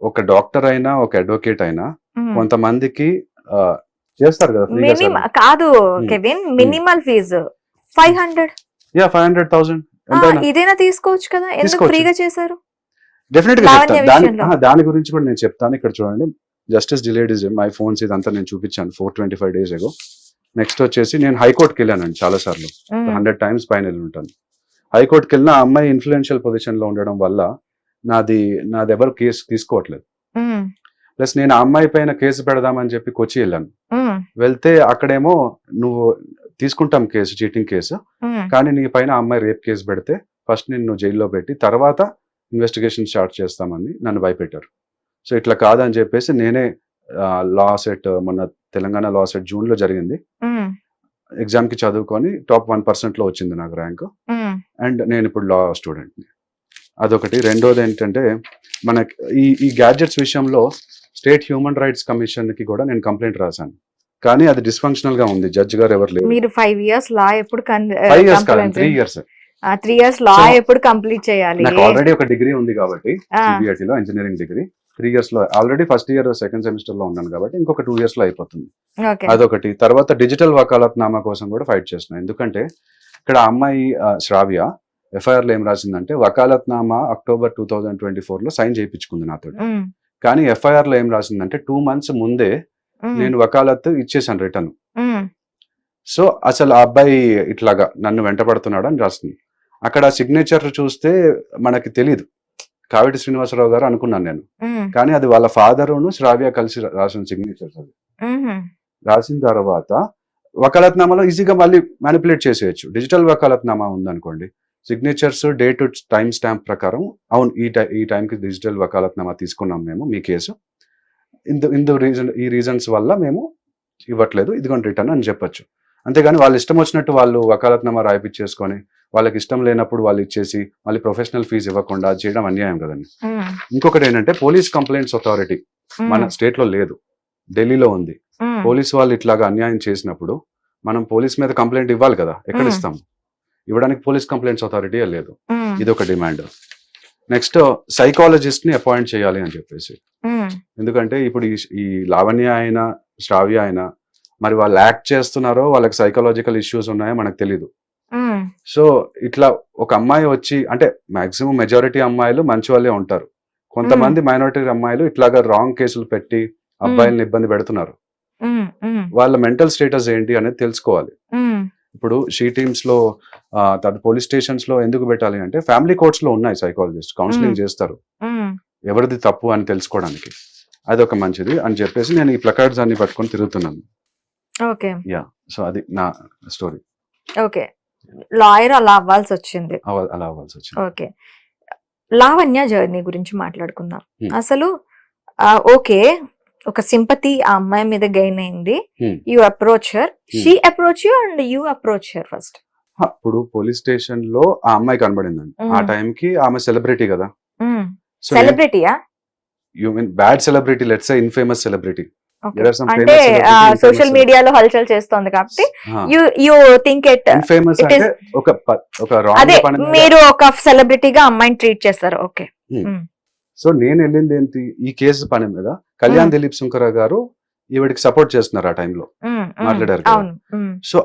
ఒక డాక్టర్ అయినా ఒక అడ్వకేట్ అయినా కొంతమందికి చేస్తారు కదా ఫ్రీగా. మినిమం కాదు కెవిన్, మినిమల్ ఫీజు 500. 500,000 ఇదేనా తీసుకోవచ్చు కదా, ఎందుకు తీసుకోవచ్చు. ఫ్రీగా చేశారు? డెఫినెట్ గా లావణ్య చెప్తాను. విషయంలో. దాని గురించి కూడా నేను చెప్తాను. ఇక్కడ చూడండి, justice delayed is my phones ఇదంతా నేను చూపించాను 425 days ago. నెక్స్ట్ వచ్చేసి నేను హైకోర్టుకి వెళ్ళానండి చాలా సార్లు, 100 times పైన వెళ్ళి ఉంటాను. హైకోర్టుకి వెళ్ళిన ఆ అమ్మాయి ఇన్ఫ్లుయెన్షియల్ పొజిషన్ లో ఉండడం వల్ల నాది ఎవరు కేసు తీసుకోవట్లేదు. ప్లస్ నేను ఆ అమ్మాయి పైన కేసు పెడదామని చెప్పి కొచ్చి వెళ్ళాను. వెళ్తే అక్కడేమో నువ్వు తీసుకుంటాం కేసు, చీటింగ్ కేసు, కానీ నీ పైన ఆ అమ్మాయి రేప్ కేసు పెడితే ఫస్ట్ నిన్ను జైల్లో పెట్టి తర్వాత ఇన్వెస్టిగేషన్ స్టార్ట్ చేస్తామని నన్ను భయపెట్టారు. సో ఇట్లా కాదని చెప్పేసి నేనే లా సెట్, మొన్న తెలంగాణ లా సెట్ జూన్ లో జరిగింది, ఎగ్జామ్ కి చదువుకొని టాప్ 1% లో వచ్చింది నాకు ర్యాంక్. అండ్ నేను ఇప్పుడు లా స్టూడెంట్. అదొకటి. రెండోది ఏంటంటే మనకి ఈ గ్యాడ్జెట్స్ విషయంలో స్టేట్ హ్యూమన్ రైట్స్ కమిషన్ కి కూడా నేను కంప్లైంట్ రాశాను, కానీ అది డిస్ఫంక్షనల్ గా ఉంది, జడ్జ్ గారు ఎవరు లేరు. మీరు 5 years లా ఎప్పుడు 5 years కాదు, 3 years. 3 years లా ఎప్పుడు కంప్లీట్ చేయాలి? నాకు ఆల్రెడీ ఒక డిగ్రీ ఉంది కాబట్టి CBIT లో ఇంజనీరింగ్ డిగ్రీ 3 years లో already first year second semester లో ఉన్నాను కాబట్టి ఇంకొక 2 years లో అయిపోతుంది. అదొకటి. తర్వాత డిజిటల్ వకాలత్ నామా కోసం కూడా ఫైట్ చేస్తున్నాను. ఎందుకంటే ఇక్కడ అమ్మాయి శ్రావ్య FIR లో ఏం రాసిందంటే వకాలత్ నామా October 2024 లో సైన్ చేయించుకుంది నాతో. కానీ FIR లో ఏం రాసిందంటే 2 months ముందే నేను వకాలత్ ఇచ్చేసాను రిటర్న్. సో అసలు ఆ అబ్బాయి ఇట్లాగా నన్ను వెంటపడుతున్నాడు అని రాస్తుంది. అక్కడ సిగ్నేచర్ చూస్తే మనకి తెలియదు, కావేటి శ్రీనివాసరావు గారు అనుకున్నాను నేను, కానీ అది వాళ్ళ ఫాదరును శ్రావ్య కలిసి రాసిన సిగ్నేచర్స్. అది రాసిన తర్వాత వకాలత్నామాలో ఈజీగా మళ్ళీ మ్యానిపులేట్ చేసేయచ్చు. డిజిటల్ వకాలత్నామా ఉందనుకోండి, సిగ్నేచర్స్ డేట్ టైం స్టాంప్ ప్రకారం అవును ఈ టైంకి డిజిటల్ వకాలత్నామా తీసుకున్నాం మేము మీ కేసు, ఈ రీజన్స్ వల్ల మేము ఇవ్వట్లేదు, ఇదిగోండి రిటర్న్ అని చెప్పొచ్చు. అంతేగాని వాళ్ళు ఇష్టం వచ్చినట్టు వాళ్ళు వకాలత్నామా రాయిపించేసుకొని వాళ్ళకి ఇష్టం లేనప్పుడు వాళ్ళు ఇచ్చేసి మళ్ళీ ప్రొఫెషనల్ ఫీజు ఇవ్వకుండా చేయడం అన్యాయం కదండి. ఇంకొకటి ఏంటంటే పోలీస్ కంప్లైంట్స్ అథారిటీ మన స్టేట్ లో లేదు, ఢిల్లీలో ఉంది. పోలీస్ వాళ్ళు ఇట్లాగా అన్యాయం చేసినప్పుడు మనం పోలీస్ మీద కంప్లైంట్ ఇవ్వాలి కదా, ఎక్కడ ఇస్తాం? ఇవ్వడానికి పోలీస్ కంప్లైంట్స్ అథారిటీ లేదు. ఇది ఒక డిమాండ్. నెక్స్ట్ సైకాలజిస్ట్ ని అపాయింట్ చేయాలి అని చెప్పేసి, ఎందుకంటే ఇప్పుడు ఈ లావణ్య అయినా శ్రావ్య అయినా మరి వాళ్ళు యాక్ట్ చేస్తున్నారో వాళ్ళకి సైకలాజికల్ ఇష్యూస్ ఉన్నాయో మనకు తెలీదు. సో ఇట్లా ఒక అమ్మాయి వచ్చి, అంటే మాక్సిమం మెజారిటీ అమ్మాయిలు మంచి వాళ్ళే ఉంటారు, కొంతమంది మైనారిటీ అమ్మాయిలు ఇట్లాగా రాంగ్ కేసులు పెట్టి అబ్బాయిలను ఇబ్బంది పెడుతున్నారు. వాళ్ళ మెంటల్ స్టేటస్ ఏంటి అనేది తెలుసుకోవాలి. ఇప్పుడు షీ టీమ్స్ లో పోలీస్ స్టేషన్స్ లో ఎందుకు పెట్టాలి అంటే ఫ్యామిలీ కోర్ట్స్ లో ఉన్నాయి సైకాలజిస్ట్, కౌన్సిలింగ్ చేస్తారు ఎవరిది తప్పు అని తెలుసుకోవడానికి. అదొక మంచిది అని చెప్పేసి నేను ఈ ప్లకార్డ్స్ అన్ని పట్టుకొని తిరుగుతున్నాను. ఓకే, యా, సో అది నా స్టోరీ. ఓకే, లాయర్ అలా అవ్వాల్సి వచ్చింది. ఓకే, లావణ్య జర్నీ గురించి మాట్లాడుకుందాం. అసలు ఓకే, ఒక సింపతి ఆ అమ్మాయి మీద గెయిన్ అయింది. You approach her, she approach you and you approach her first. ఇప్పుడు పోలీస్ స్టేషన్ లో ఆ అమ్మాయి కనబడిందండి. ఆ టైం కి ఆమె సెలబ్రిటీ కదా. సెలబ్రిటీయా? You mean bad celebrity, let's say infamous celebrity. అంటే సోషల్ మీడియాలో హల్చల్ చేస్తోంది కాబట్టి యు థింక్ ఇట్ ఇన్ఫేమస్ అంటే ఒక అదే మీరు ఒక సెలబ్రిటీగా అమ్మాయిని ట్రీట్ చేస్తారు. ఓకే, సో నేను వెళ్ళింది ఏంటి, ఈ కేసు పని మీద కళ్యాణ్ దిలీప్ సుంకర గారు ఈవిడికి సపోర్ట్ చేస్తున్నారు ఆ టైంలో మాట్లాడారు. సో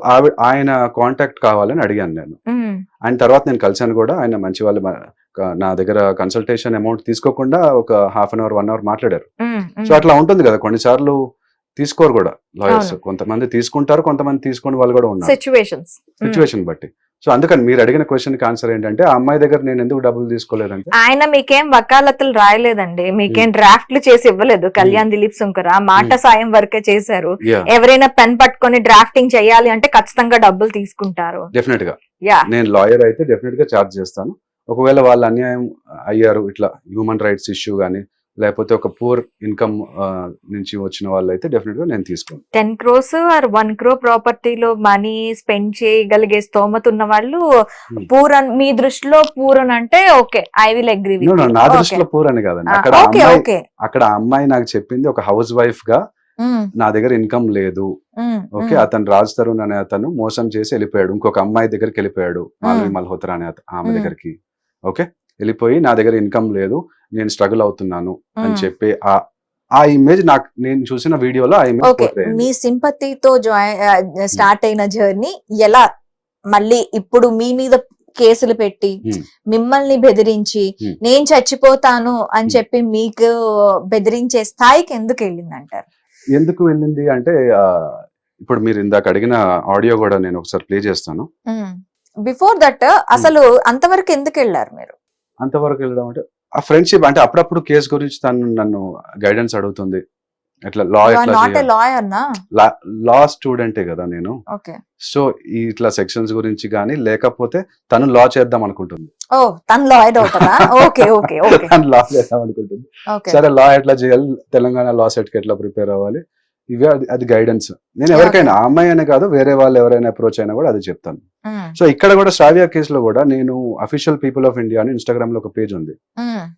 ఆయన కాంటాక్ట్ కావాలని అడిగాను నేను. ఆయన తర్వాత నేను కలిసాను కూడా. ఆయన మంచి వాళ్ళు, నా దగ్గర కన్సల్టేషన్ అమౌంట్ తీసుకోకుండా ఒక హాఫ్ అన్ అవర్ 1 అవర్ మాట్లాడారు. సో అట్లా ఉంటుంది కదా, కొన్నిసార్లు తీసుకోరు కూడా లాయర్స్. కొంతమంది తీసుకుంటారు, కొంతమంది తీసుకుని వాళ్ళు కూడా ఉన్నారు, సిచ్యువేషన్ బట్టి. సో అందుకని మీరు అడిగిన క్వశ్చన్ కి ఆన్సర్ ఏంటంటే, ఆ అమ్మాయి దగ్గర నేను ఎందుకు డబ్బులు తీసుకోలేదంటే, ఆయన మీకేం వకాలతులు రాయలేదండి, మీకేం డ్రాఫ్ట్లు చేసి ఇవ్వలేదు. కళ్యాణ్ దిలీప్ సుంకర మాట సాయం వరకే చేశారు. ఎవరైనా పెన్ పట్టుకొని డ్రాఫ్టింగ్ చేయాలి అంటే ఖచ్చితంగా డబ్బులు తీసుకుంటారు. డెఫినెట్ గా నేను లాయర్ అయితే డెఫినెట్ గా ఛార్జ్ చేస్తాను. ఒకవేళ వాళ్ళు అన్యాయం అయ్యారు, ఇట్లా హ్యూమన్ రైట్స్ ఇష్యూ గానీ, లేకపోతే ఒక పూర్ ఇన్కమ్ నుంచి వచ్చిన వాళ్ళు అయితే డెఫినెట్ గా నేను తీసుకోను. 10 crores or 1 crore ప్రాపర్టీలో మనీ స్పెండ్ చేయగలిగే స్తోమత ఉన్న వాళ్ళు పూర్ అని మీ దృష్టిలో పూర్ అని అంటే okay, I will agree with you. నా దృష్టిలో పూర్ అని కాదండి. అక్కడ అమ్మాయి నాకు చెప్పింది, ఒక హౌస్ వైఫ్ గా నా దగ్గర ఇన్కమ్ లేదు. ఓకే, అతను రాజ్ తరుణ్ అనే అతను మోసం చేసి వెళ్ళిపోయాడు, ఇంకొక అమ్మాయి దగ్గరికి వెళ్ళిపోయాడు, మాధవి మల్హోత్రా అనే ఆమె దగ్గరికి. ఓకే, వెళ్ళిపోయి నా దగ్గర ఇన్కమ్ లేదు, నేను స్ట్రగుల్ అవుతున్నాను అని చెప్పి ఆ ఇమేజ్ నాకు, నేను చూసిన వీడియోలో ఆ ఇమేజ్. మీ సింపతితో స్టార్ట్ అయిన జర్నీ ఎలా మళ్ళీ ఇప్పుడు మీ మీద కేసులు పెట్టి మిమ్మల్ని బెదిరించి నేను చచ్చిపోతాను అని చెప్పి మీకు బెదిరించే స్థాయికి ఎందుకు వెళ్ళింది అంటారు? ఎందుకు వెళ్ళింది అంటే, ఇప్పుడు మీరు ఇందాక అడిగిన ఆడియో కూడా నేను ఒకసారి ప్లే చేస్తాను. బిఫోర్ దట్ అసలు అంతవరకు ఎందుకు వెళ్ళారు మీరు? అంతవరకు వెళ్ళడం అంటే ఆ ఫ్రెండ్షిప్, అంటే అప్పుడప్పుడు కేసు గురించి తను నన్ను గైడెన్స్ అడుగుతుంది. ఎట్లా లా స్టూడెంటే కదా నేను. సో ఇట్లా సెక్షన్స్ గురించి గానీ, లేకపోతే తను లా చేద్దాం అనుకుంటుంది. తను లా చేద్దాం అనుకుంటుంది. సరే, లా ఎట్లా చేయాలి, తెలంగాణ లా సెట్ కి ఎట్లా ప్రిపేర్ అవ్వాలి, ఇవే అది గైడెన్స్. నేను ఎవరికైనా, ఆ అమ్మాయి అనే కాదు, వేరే వాళ్ళు ఎవరైనా అప్రోచ్ అయినా కూడా అది చెప్తాను. సో ఇక్కడ కూడా శ్రావ్య కేసులో కూడా నేను అఫీషియల్ పీపుల్ ఆఫ్ ఇండియా అని ఇన్స్టాగ్రామ్ లో ఒక పేజ్ ఉంది.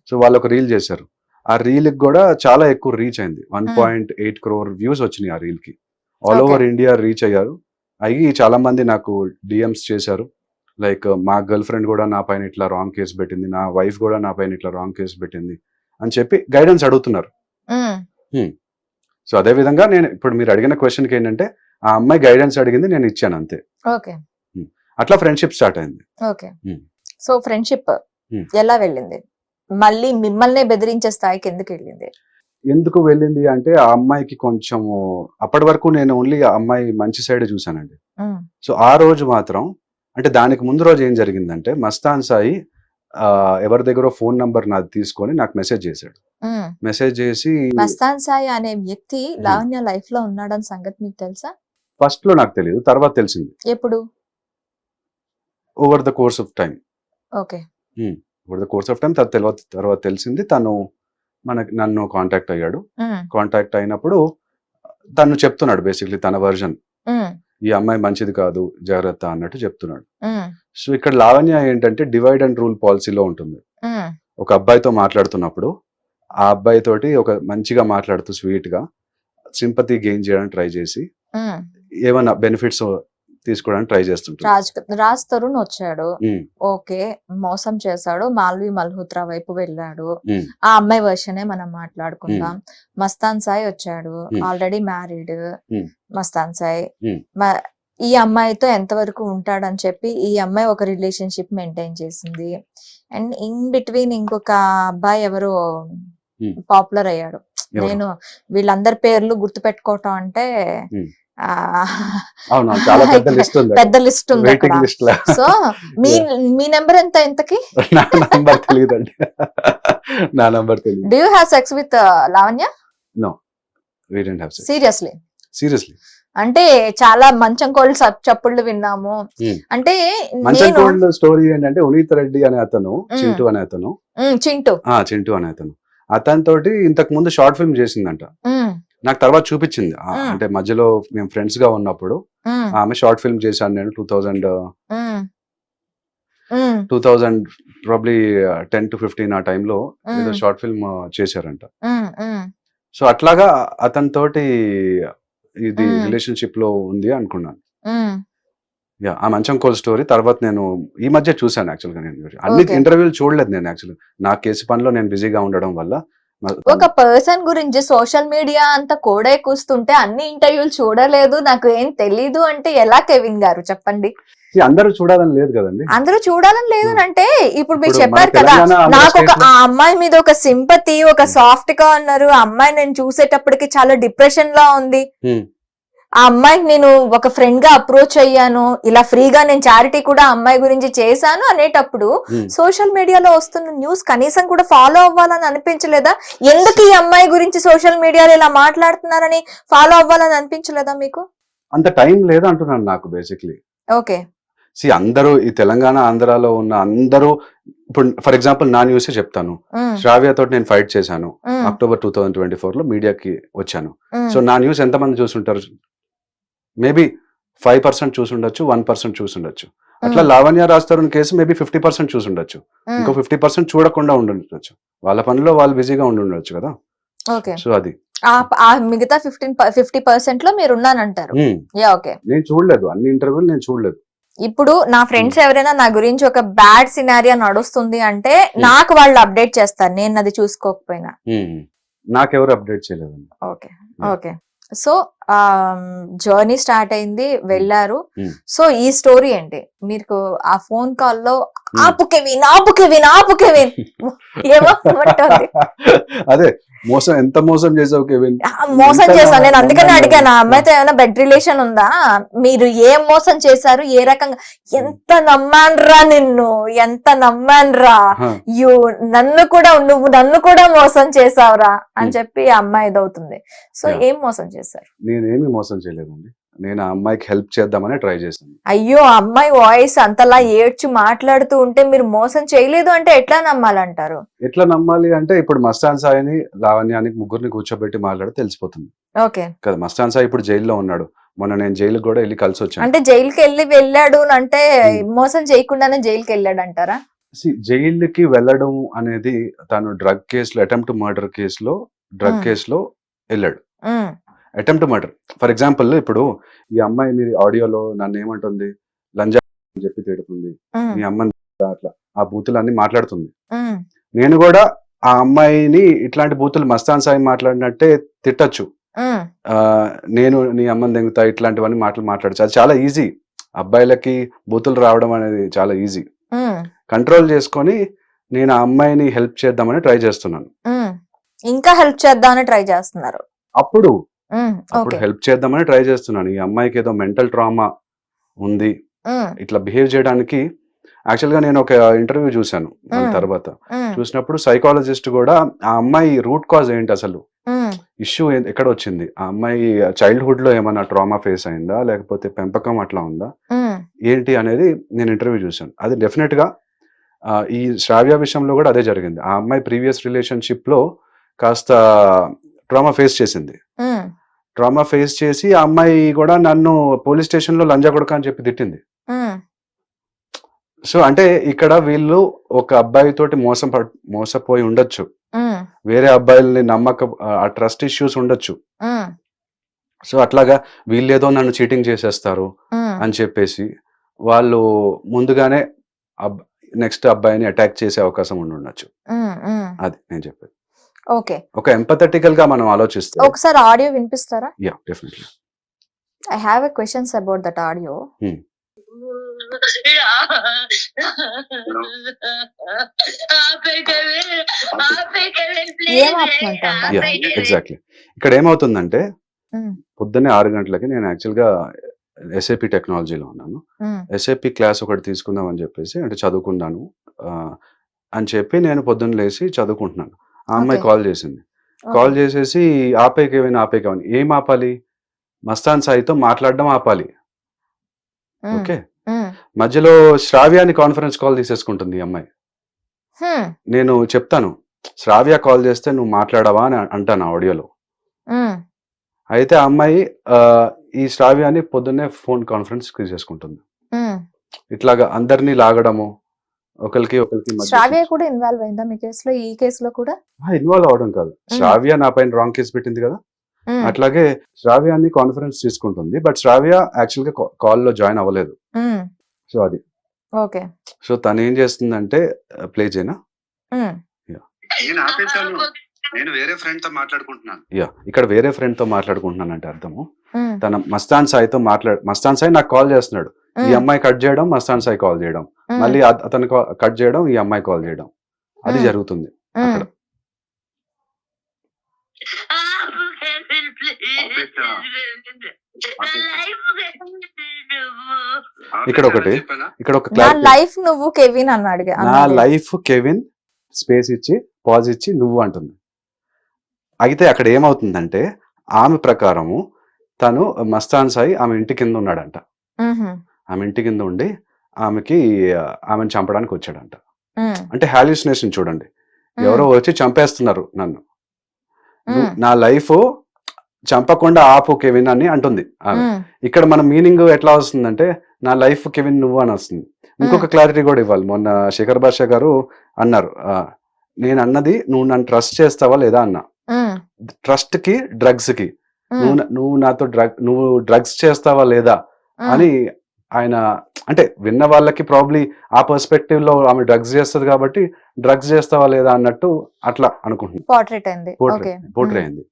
సో వాళ్ళు ఒక రీల్ చేశారు. ఆ రీల్ కి కూడా చాలా ఎక్కువ రీచ్ అయింది. 1.8 crore వ్యూస్ వచ్చినాయి ఆ రీల్ కి. ఆల్ ఓవర్ ఇండియా రీచ్ అయ్యారు. అయ్యి చాలా మంది నాకు డిఎమ్స్ చేశారు. లైక్ మా గర్ల్ ఫ్రెండ్ కూడా నా పైన ఇట్లా రాంగ్ కేసు పెట్టింది, నా వైఫ్ కూడా నా పైన ఇట్లా రాంగ్ కేసు పెట్టింది అని చెప్పి గైడెన్స్ అడుగుతున్నారు. సో అదే విధంగా నేను ఇప్పుడు మీరు అడిగిన క్వశ్చన్ కి ఏంటంటే, ఆ అమ్మాయి గైడెన్స్ అడిగింది, నేను ఇచ్చాను అంతే. అట్లా ఫ్రెండ్షిప్ స్టార్ట్ అయింది. సో ఫ్రెండ్షిప్ ఎలా వెళ్ళింది? మళ్ళీ మిమ్మల్ని బెదిరించే స్థాయికి ఎందుకు వెళ్ళింది? ఎందుకు వెళ్ళింది అంటే, ఆ అమ్మాయికి కొంచెం అప్పటి వరకు నేను ఓన్లీ ఆ అమ్మాయి మంచి సైడ్ చూసానండి. సో ఆ రోజు మాత్రం, అంటే దానికి ముందు రోజు ఏం జరిగిందంటే, మస్తాన్ సాయి ఎవరి దగ్గర ఫోన్ నంబర్ నాది తీసుకొని నాకు మెసేజ్ చేశాడు. మెసేజ్ చేసి, మస్తాన్ సాయి అనే వ్యక్తి లావణ్య లైఫ్ లో ఉన్నాడని సంగతి మీకు తెలుసా? ఫస్ట్ లో నాకు తెలియదు, తర్వాత తెలిసింది. ఎప్పుడు? Over the course of time. Okay, over the course of time తర్వాత తెలిసింది. తను నన్ను కాంటాక్ట్ అయ్యాడు. కాంటాక్ట్ అయినప్పుడు తను చెప్తున్నాడు బేసిక్లీ తన వర్జన్, ఈ అమ్మాయి మంచిది కాదు, జాగ్రత్త అన్నట్టు చెప్తున్నాడు. సో ఇక్కడ లావణ్య ఏంటంటే డివైడ్ అండ్ రూల్ పాలసీలో ఉంటుంది. ఒక అబ్బాయితో మాట్లాడుతున్నప్పుడు ఆ అబ్బాయి తోటి ఒక మంచిగా మాట్లాడుతూ స్వీట్ గా సింపతి గెయిన్ చేయడానికి ట్రై చేసి ఏమైనా బెనిఫిట్స్ తీసుకోవడానికి ట్రై చేస్తుంటాను. రాజ్ తరుణ్ వచ్చాడు, ఉమ్, ఓకే, మోసం చేశాడు, మాల్వి మల్హోత్రా వైపు వెళ్ళాడు, ఉమ్, ఆ అమ్మాయి వర్షనే మనం మాట్లాడుకుందాం. మస్తాన్ సాయి వచ్చాడు, already married. Hmm. Mastan Sai Hmm. ఈ అమ్మాయితో ఎంతవరకు ఉంటాడని చెప్పి ఈ అమ్మాయి ఒక రిలేషన్షిప్ మెయింటైన్ చేసింది. అండ్ ఇన్ బిట్వీన్ ఇంకొక అబ్బాయి ఎవరో Hmm. పాపులర్ అయ్యాడు. ఎవరు? నేను వీళ్ళందరి పేర్లు గుర్తు పెట్టుకోవటం అంటే Hmm. ఆ, అవును, చాలా పెద్ద లిస్ట్ ఉంది, పెద్ద లిస్ట్ ఉంది అక్కడ. వెయిటింగ్ లిస్ట్ లా. సో మీ నెంబర్ ఎంత ఇంతకి? నా నంబర్ తెలియదండి, నా నంబర్ తెలియదు. Do you have sex with Lavanya? No, we don't have sex. Seriously? Seriously. అంటే చాలా మంచం కోళ్ళు చప్పుళ్ళు విన్నాము. Hmm. అంటే మంచం నేను కోల్డ్ స్టోరీ ఏంటంటే ఉనీత్ రెడ్డి అనే అతను, చింటూ అనే అతను, చింటూ అనే అతనితోటి ఇంతకు ముందు షార్ట్ ఫిల్మ్ చేసిందంట. నాకు తర్వాత చూపించింది. అంటే మధ్యలో మేము ఫ్రెండ్స్ గా ఉన్నప్పుడు ఆమె షార్ట్ ఫిల్మ్ చేశాను నేను 2010 ప్రాబ్లీ 10 to 15 ఆ టైంలో ఏదో షార్ట్ ఫిల్మ్ చేశారంట. సో అట్లాగా అతనితోటి ఇది రిలేషన్షిప్ లో ఉంది అనుకున్నాను. యా, ఆ మంచం కోల్ స్టోరీ తర్వాత నేను ఈ మధ్య చూసాను. యాక్చువల్ గా నేను అన్ని ఇంటర్వ్యూలు చూడలేదు. నేను యాక్చువల్ నా కేసు పనిలో నేను బిజీగా ఉండడం వల్ల. ఒక పర్సన్ గురించి సోషల్ మీడియా అంతా కోడే కూస్తుంటే అన్ని ఇంటర్వ్యూలు చూడలేదు, నాకు ఏం తెలీదు అంటే ఎలా కెవిన్ గారు చెప్పండి? అందరూ చూడాలని లేదు కదండి. అందరూ చూడాలని లేదు అంటే ఇప్పుడు మీరు ఇప్పుడు చెప్పారు మన కదా, తెలంగాణ, ఆంధ్ర నాకు ఒక స్టేట్ లో- ఆ అమ్మాయి మీద ఒక సింపతి, ఒక సాఫ్ట్ గా ఉన్నారు. ఆ అమ్మాయి నేను చూసేటప్పటికి చాలా డిప్రెషన్ లా ఉంది. ఆ అమ్మాయికి నేను ఒక ఫ్రెండ్ గా అప్రోచ్ అయ్యాను, ఇలా ఫ్రీగా నేను చారిటీ కూడా ఆ అమ్మాయి గురించి చేశాను అనేటప్పుడు సోషల్ మీడియాలో వస్తున్న న్యూస్ కనీసం కూడా ఫాలో అవ్వాలని అనిపించలేదా? ఎందుకు ఈ అమ్మాయి గురించి సోషల్ మీడియాలో ఇలా మాట్లాడుతున్నారని ఫాలో అవ్వాలని అనిపించలేదా మీకు? అంత టైం లేదు అంటున్నాను నాకు బేసిక్లీ. ఓకే, అందరూ ఈ తెలంగాణ ఆంధ్రాలో ఉన్న అందరూ ఇప్పుడు ఫర్ ఎగ్జాంపుల్ నా న్యూస్ చెప్తాను. శ్రావ్య తోటి నేను ఫైట్ చేశాను అక్టోబర్ 2024 లో మీడియాకి వచ్చాను. సో నా న్యూస్ ఎంతమంది చూసుంటారు? మేబీ 5% చూసుండొచ్చు, 1% చూసుండొచ్చు. అట్లా లావణ్య రాజ్ కేసు మేబీ 50% చూసుండొచ్చు, ఇంకో 50% చూడకుండా ఉండుండొచ్చు. వాళ్ళ పనిలో వాళ్ళు బిజీగా ఉండుండొచ్చు కదా. సో అది ఆ మిగతా 50% లో మీరు ఉన్నానంటారు. Yeah, okay. నేను చూడలేదు, అన్ని ఇంటర్వ్యూలు నేను చూడలేదు. ఇప్పుడు నా ఫ్రెండ్స్ ఎవరైనా నా గురించి ఒక బ్యాడ్ సినారియో నడుస్తుంది అంటే నాకు వాళ్ళు అప్డేట్ చేస్తారు, నేను అది చూసుకోకపోయినా. నాకెవరు అప్డేట్ చేయలేదండి. Okay, okay. So journey start అయింది, వెళ్ళారు. సో ఈ స్టోరీ ఏంటి? మీకు ఆ ఫోన్ కాల్లో ఆపు కెవిన్, ఆపు కెవిన్, ఆపు కెవిన్ ఏమంటుంది? అదే మోసం, ఎంత మోసం చేసావు కెవిన్? మోసం చేశాను నేను, అందుకని అడిగాను ఆ అమ్మాయితో ఏమైనా బెడ్ రిలేషన్ ఉందా, మీరు ఏం మోసం చేశారు, ఏ రకంగా? ఎంత నమ్మాన్రా నిన్ను, ఎంత నమ్మాన్రా, నువ్వు నన్ను కూడా మోసం చేసావురా అని చెప్పి ఆ అమ్మాయి ఇదవుతుంది. సో ఏం మోసం చేశారు? నేనేమి మోసం చేయలేదండి, నేను ఆ అమ్మాయికి హెల్ప్ చేద్దామని ట్రై చేశాను. అయ్యో, అమ్మాయి వాయిస్ అంతలా ఏడ్చి మాట్లాడుతూ ఉంటే మీరు మోసం చేయలేదు అంటే ఎట్లా నమ్మాలంటారు? ఎట్లా నమ్మాలి అంటే ఇప్పుడు మస్తాన్ సాయిని లావణ్యానికి ముగ్గురిని కూర్చోబెట్టి మాట్లాడితే తెలిసిపోతుంది ఓకే కదా. మస్తాన్ సాయి ఇప్పుడు జైల్లో ఉన్నాడు. మొన్న నేను జైలుకి కూడా వెళ్ళి కలిసి వచ్చాను. అంటే జైలుకి వెళ్ళాడు అంటే మోసం చేయకుండానే జైలుకి వెళ్ళాడు అంటారా? జైలుకి వెళ్ళడం అనేది తను డ్రగ్ కేసులో, అటెంప్ట్ మర్డర్ కేసులో, డ్రగ్ కేసులో వెళ్ళాడు. అటెంప్ట్ మర్డర్ ఫర్ ఎగ్జాంపుల్, ఇప్పుడు ఈ అమ్మాయి మీరు ఆడియోలో నన్ను ఏమంటుంది, లంజా అని చెప్పి తిడుతుంది, మీ అమ్మని అట్లా ఆ బూతులు అన్ని మాట్లాడుతుంది. నేను కూడా ఆ అమ్మాయిని ఇట్లాంటి బూతులు మస్తాన్ సాయి మాట్లాడినట్టే తిట్టచ్చు. నేను నీ అమ్మని దెంగుతా, ఇట్లాంటివన్నీ మాట్లాడచ్చు. అది చాలా ఈజీ. అబ్బాయిలకి బూతులు రావడం అనేది చాలా ఈజీ. కంట్రోల్ చేసుకొని నేను ఆ అమ్మాయిని హెల్ప్ చేద్దామని ట్రై చేస్తున్నాను. ఇంకా హెల్ప్ చేద్దామని ట్రై చేస్తున్నారు. అప్పుడు హెల్ప్ చేద్దామని ట్రై చేస్తున్నాను. ఈ అమ్మాయికి ఏదో మెంటల్ ట్రామా ఉంది, ఇట్లా బిహేవ్ చేయడానికి. యాక్చువల్ గా నేను ఒక ఇంటర్వ్యూ చూశాను తర్వాత. చూసినప్పుడు సైకాలజిస్ట్ కూడా ఆ అమ్మాయి రూట్ కాజ్ ఏంటి, అసలు ఇష్యూ ఎక్కడ వచ్చింది, ఆ అమ్మాయి చైల్డ్హుడ్ లో ఏమైనా ట్రామా ఫేస్ అయిందా, లేకపోతే పెంపకం అట్లా ఉందా ఏంటి అనేది నేను ఇంటర్వ్యూ చూశాను. అది డెఫినెట్ గా ఈ శ్రావ్య విషయంలో కూడా అదే జరిగింది. ఆ అమ్మాయి ప్రీవియస్ రిలేషన్షిప్ లో కాస్త ట్రామా ఫేస్ చేసింది. ట్రామా ఫేస్ చేసి ఆ అమ్మాయి కూడా నన్ను పోలీస్ స్టేషన్ లో లంజా కొడుక అని చెప్పి తిట్టింది. సో అంటే ఇక్కడ వీళ్ళు ఒక అబ్బాయి తోటి మోసపోయి ఉండొచ్చు, వేరే అబ్బాయిల్ని నమ్మక, ఆ ట్రస్ట్ ఇష్యూస్ ఉండొచ్చు. సో అట్లాగా వీళ్ళేదో నన్ను చీటింగ్ చేసేస్తారు అని చెప్పేసి వాళ్ళు ముందుగానే నెక్స్ట్ అబ్బాయిని అటాక్ చేసే అవకాశం ఉండొచ్చు. అది నేను చెప్పేది. ఓకే, ఒక ఎంపథెటికల్ గా మనం ఆలోచిస్తే. ఒకసారి ఆడియో వినిపిస్తారా? Yeah, definitely. I have a questions about that audio. Exactly. ఇక్కడ ఏమవుతుందంటే పొద్దున్నే 6 గంటలకి నేను యాక్చువల్గా ఎస్ఏపి టెక్నాలజీలో ఉన్నాను. ఎస్ఏపి క్లాస్ ఒకటి తీసుకుందాం అని చెప్పేసి, అంటే చదువుకున్నాను అని చెప్పి నేను పొద్దున్న లేచి చదువుకుంటున్నాను. ఆ అమ్మాయి కాల్ చేసింది. కాల్ చేసేసి ఆపేకేమైనా ఏం ఆపాలి? మస్తాన్ సాయితో మాట్లాడడం ఆపాలి. ఓకే, మధ్యలో శ్రావ్యాని కాన్ఫరెన్స్ కాల్ తీసేసుకుంటుంది ఈ అమ్మాయి. నేను చెప్తాను, శ్రావ్య కాల్ చేస్తే నువ్వు మాట్లాడవా అని అంటాను ఆడియోలో. అయితే ఆ అమ్మాయి ఈ శ్రావ్యాన్ని పొద్దున్నే ఫోన్ కాన్ఫరెన్స్ తీసేసుకుంటుంది. ఇట్లాగా అందరినీ లాగడము, ఒకరికి శ్రావ్య కూడా ఇన్వాల్వ్ అయిందా మీ కేసులో? ఈ కేసులో కూడా ఇన్వాల్వ్ అవడం కాదు, శ్రావ్య నా పైన రాంగ్ కేసు పెట్టింది కదా, అట్లాగే శ్రావ్యాన్ని కాన్ఫరెన్స్ తీసుకుంటుంది. బట్ శ్రావ్య యాక్చువల్ గా కాల్ లో జాయిన్ అవ్వలేదు. సో అది ఓకే. సో తను ఏం చేస్తుందంటే, ప్లే చేయనా? నేను వేరే ఫ్రెండ్ తో మాట్లాడుకుంటున్నాను. యా, ఇక్కడ వేరే ఫ్రెండ్ తో మాట్లాడుకుంటున్నాను అంటే అర్థము, తన మస్తాన్ సాయితో మస్తాన్ సాయి నాకు కాల్ చేస్తున్నాడు, ఈ అమ్మాయి కట్ చేయడం, మస్తాన్ సాయి కాల్ చేయడం, మళ్ళీ అతను కట్ చేయడం, ఈ అమ్మాయి కాల్ చేయడం, అది జరుగుతుంది అక్కడ. ఇక్కడ ఒక లైఫ్ నువ్వు కెవిన్ అన్నాడు, నా లైఫ్ కెవిన్ స్పేస్ ఇచ్చి పాజ్ ఇచ్చి నువ్వు అంటుంది. అయితే అక్కడ ఏమవుతుందంటే, ఆమె ప్రకారము తను మస్తాన్ సాయి ఆమె ఇంటి కింద ఉన్నాడంట. ఆమె ఇంటి కింద ఉండి ఆమెను చంపడానికి వచ్చాడంట. అంటే హాల్యూసినేషన్ చూడండి, ఎవరో వచ్చి చంపేస్తున్నారు నన్ను, నా లైఫ్ చంపకుండా ఆపు కెవిన్ అని అంటుంది ఆమె. ఇక్కడ మన మీనింగ్ ఎట్లా వస్తుందంటే, నా లైఫ్ కెవిన్ నువ్వు అని వస్తుంది. ఇంకొక క్లారిటీ కూడా ఇవ్వాలి. మొన్న శేఖర్ భాష గారు అన్నారు, నేను అన్నది నువ్వు నన్ను ట్రస్ట్ చేస్తావా లేదా అన్నా. ట్రస్ట్ కి డ్రగ్స్ కి నువ్వు నాతో నువ్వు డ్రగ్స్ చేస్తావా లేదా అని ఆయన, అంటే విన్న వాళ్ళకి ప్రాబ్లీ ఆ పర్స్పెక్టివ్ లో ఆమె డ్రగ్స్ చేస్తుంది కాబట్టి డ్రగ్స్ చేస్తావా లేదా అన్నట్టు అట్లా అనుకుంటున్నాను. పోర్ట్రేట్ అయింది.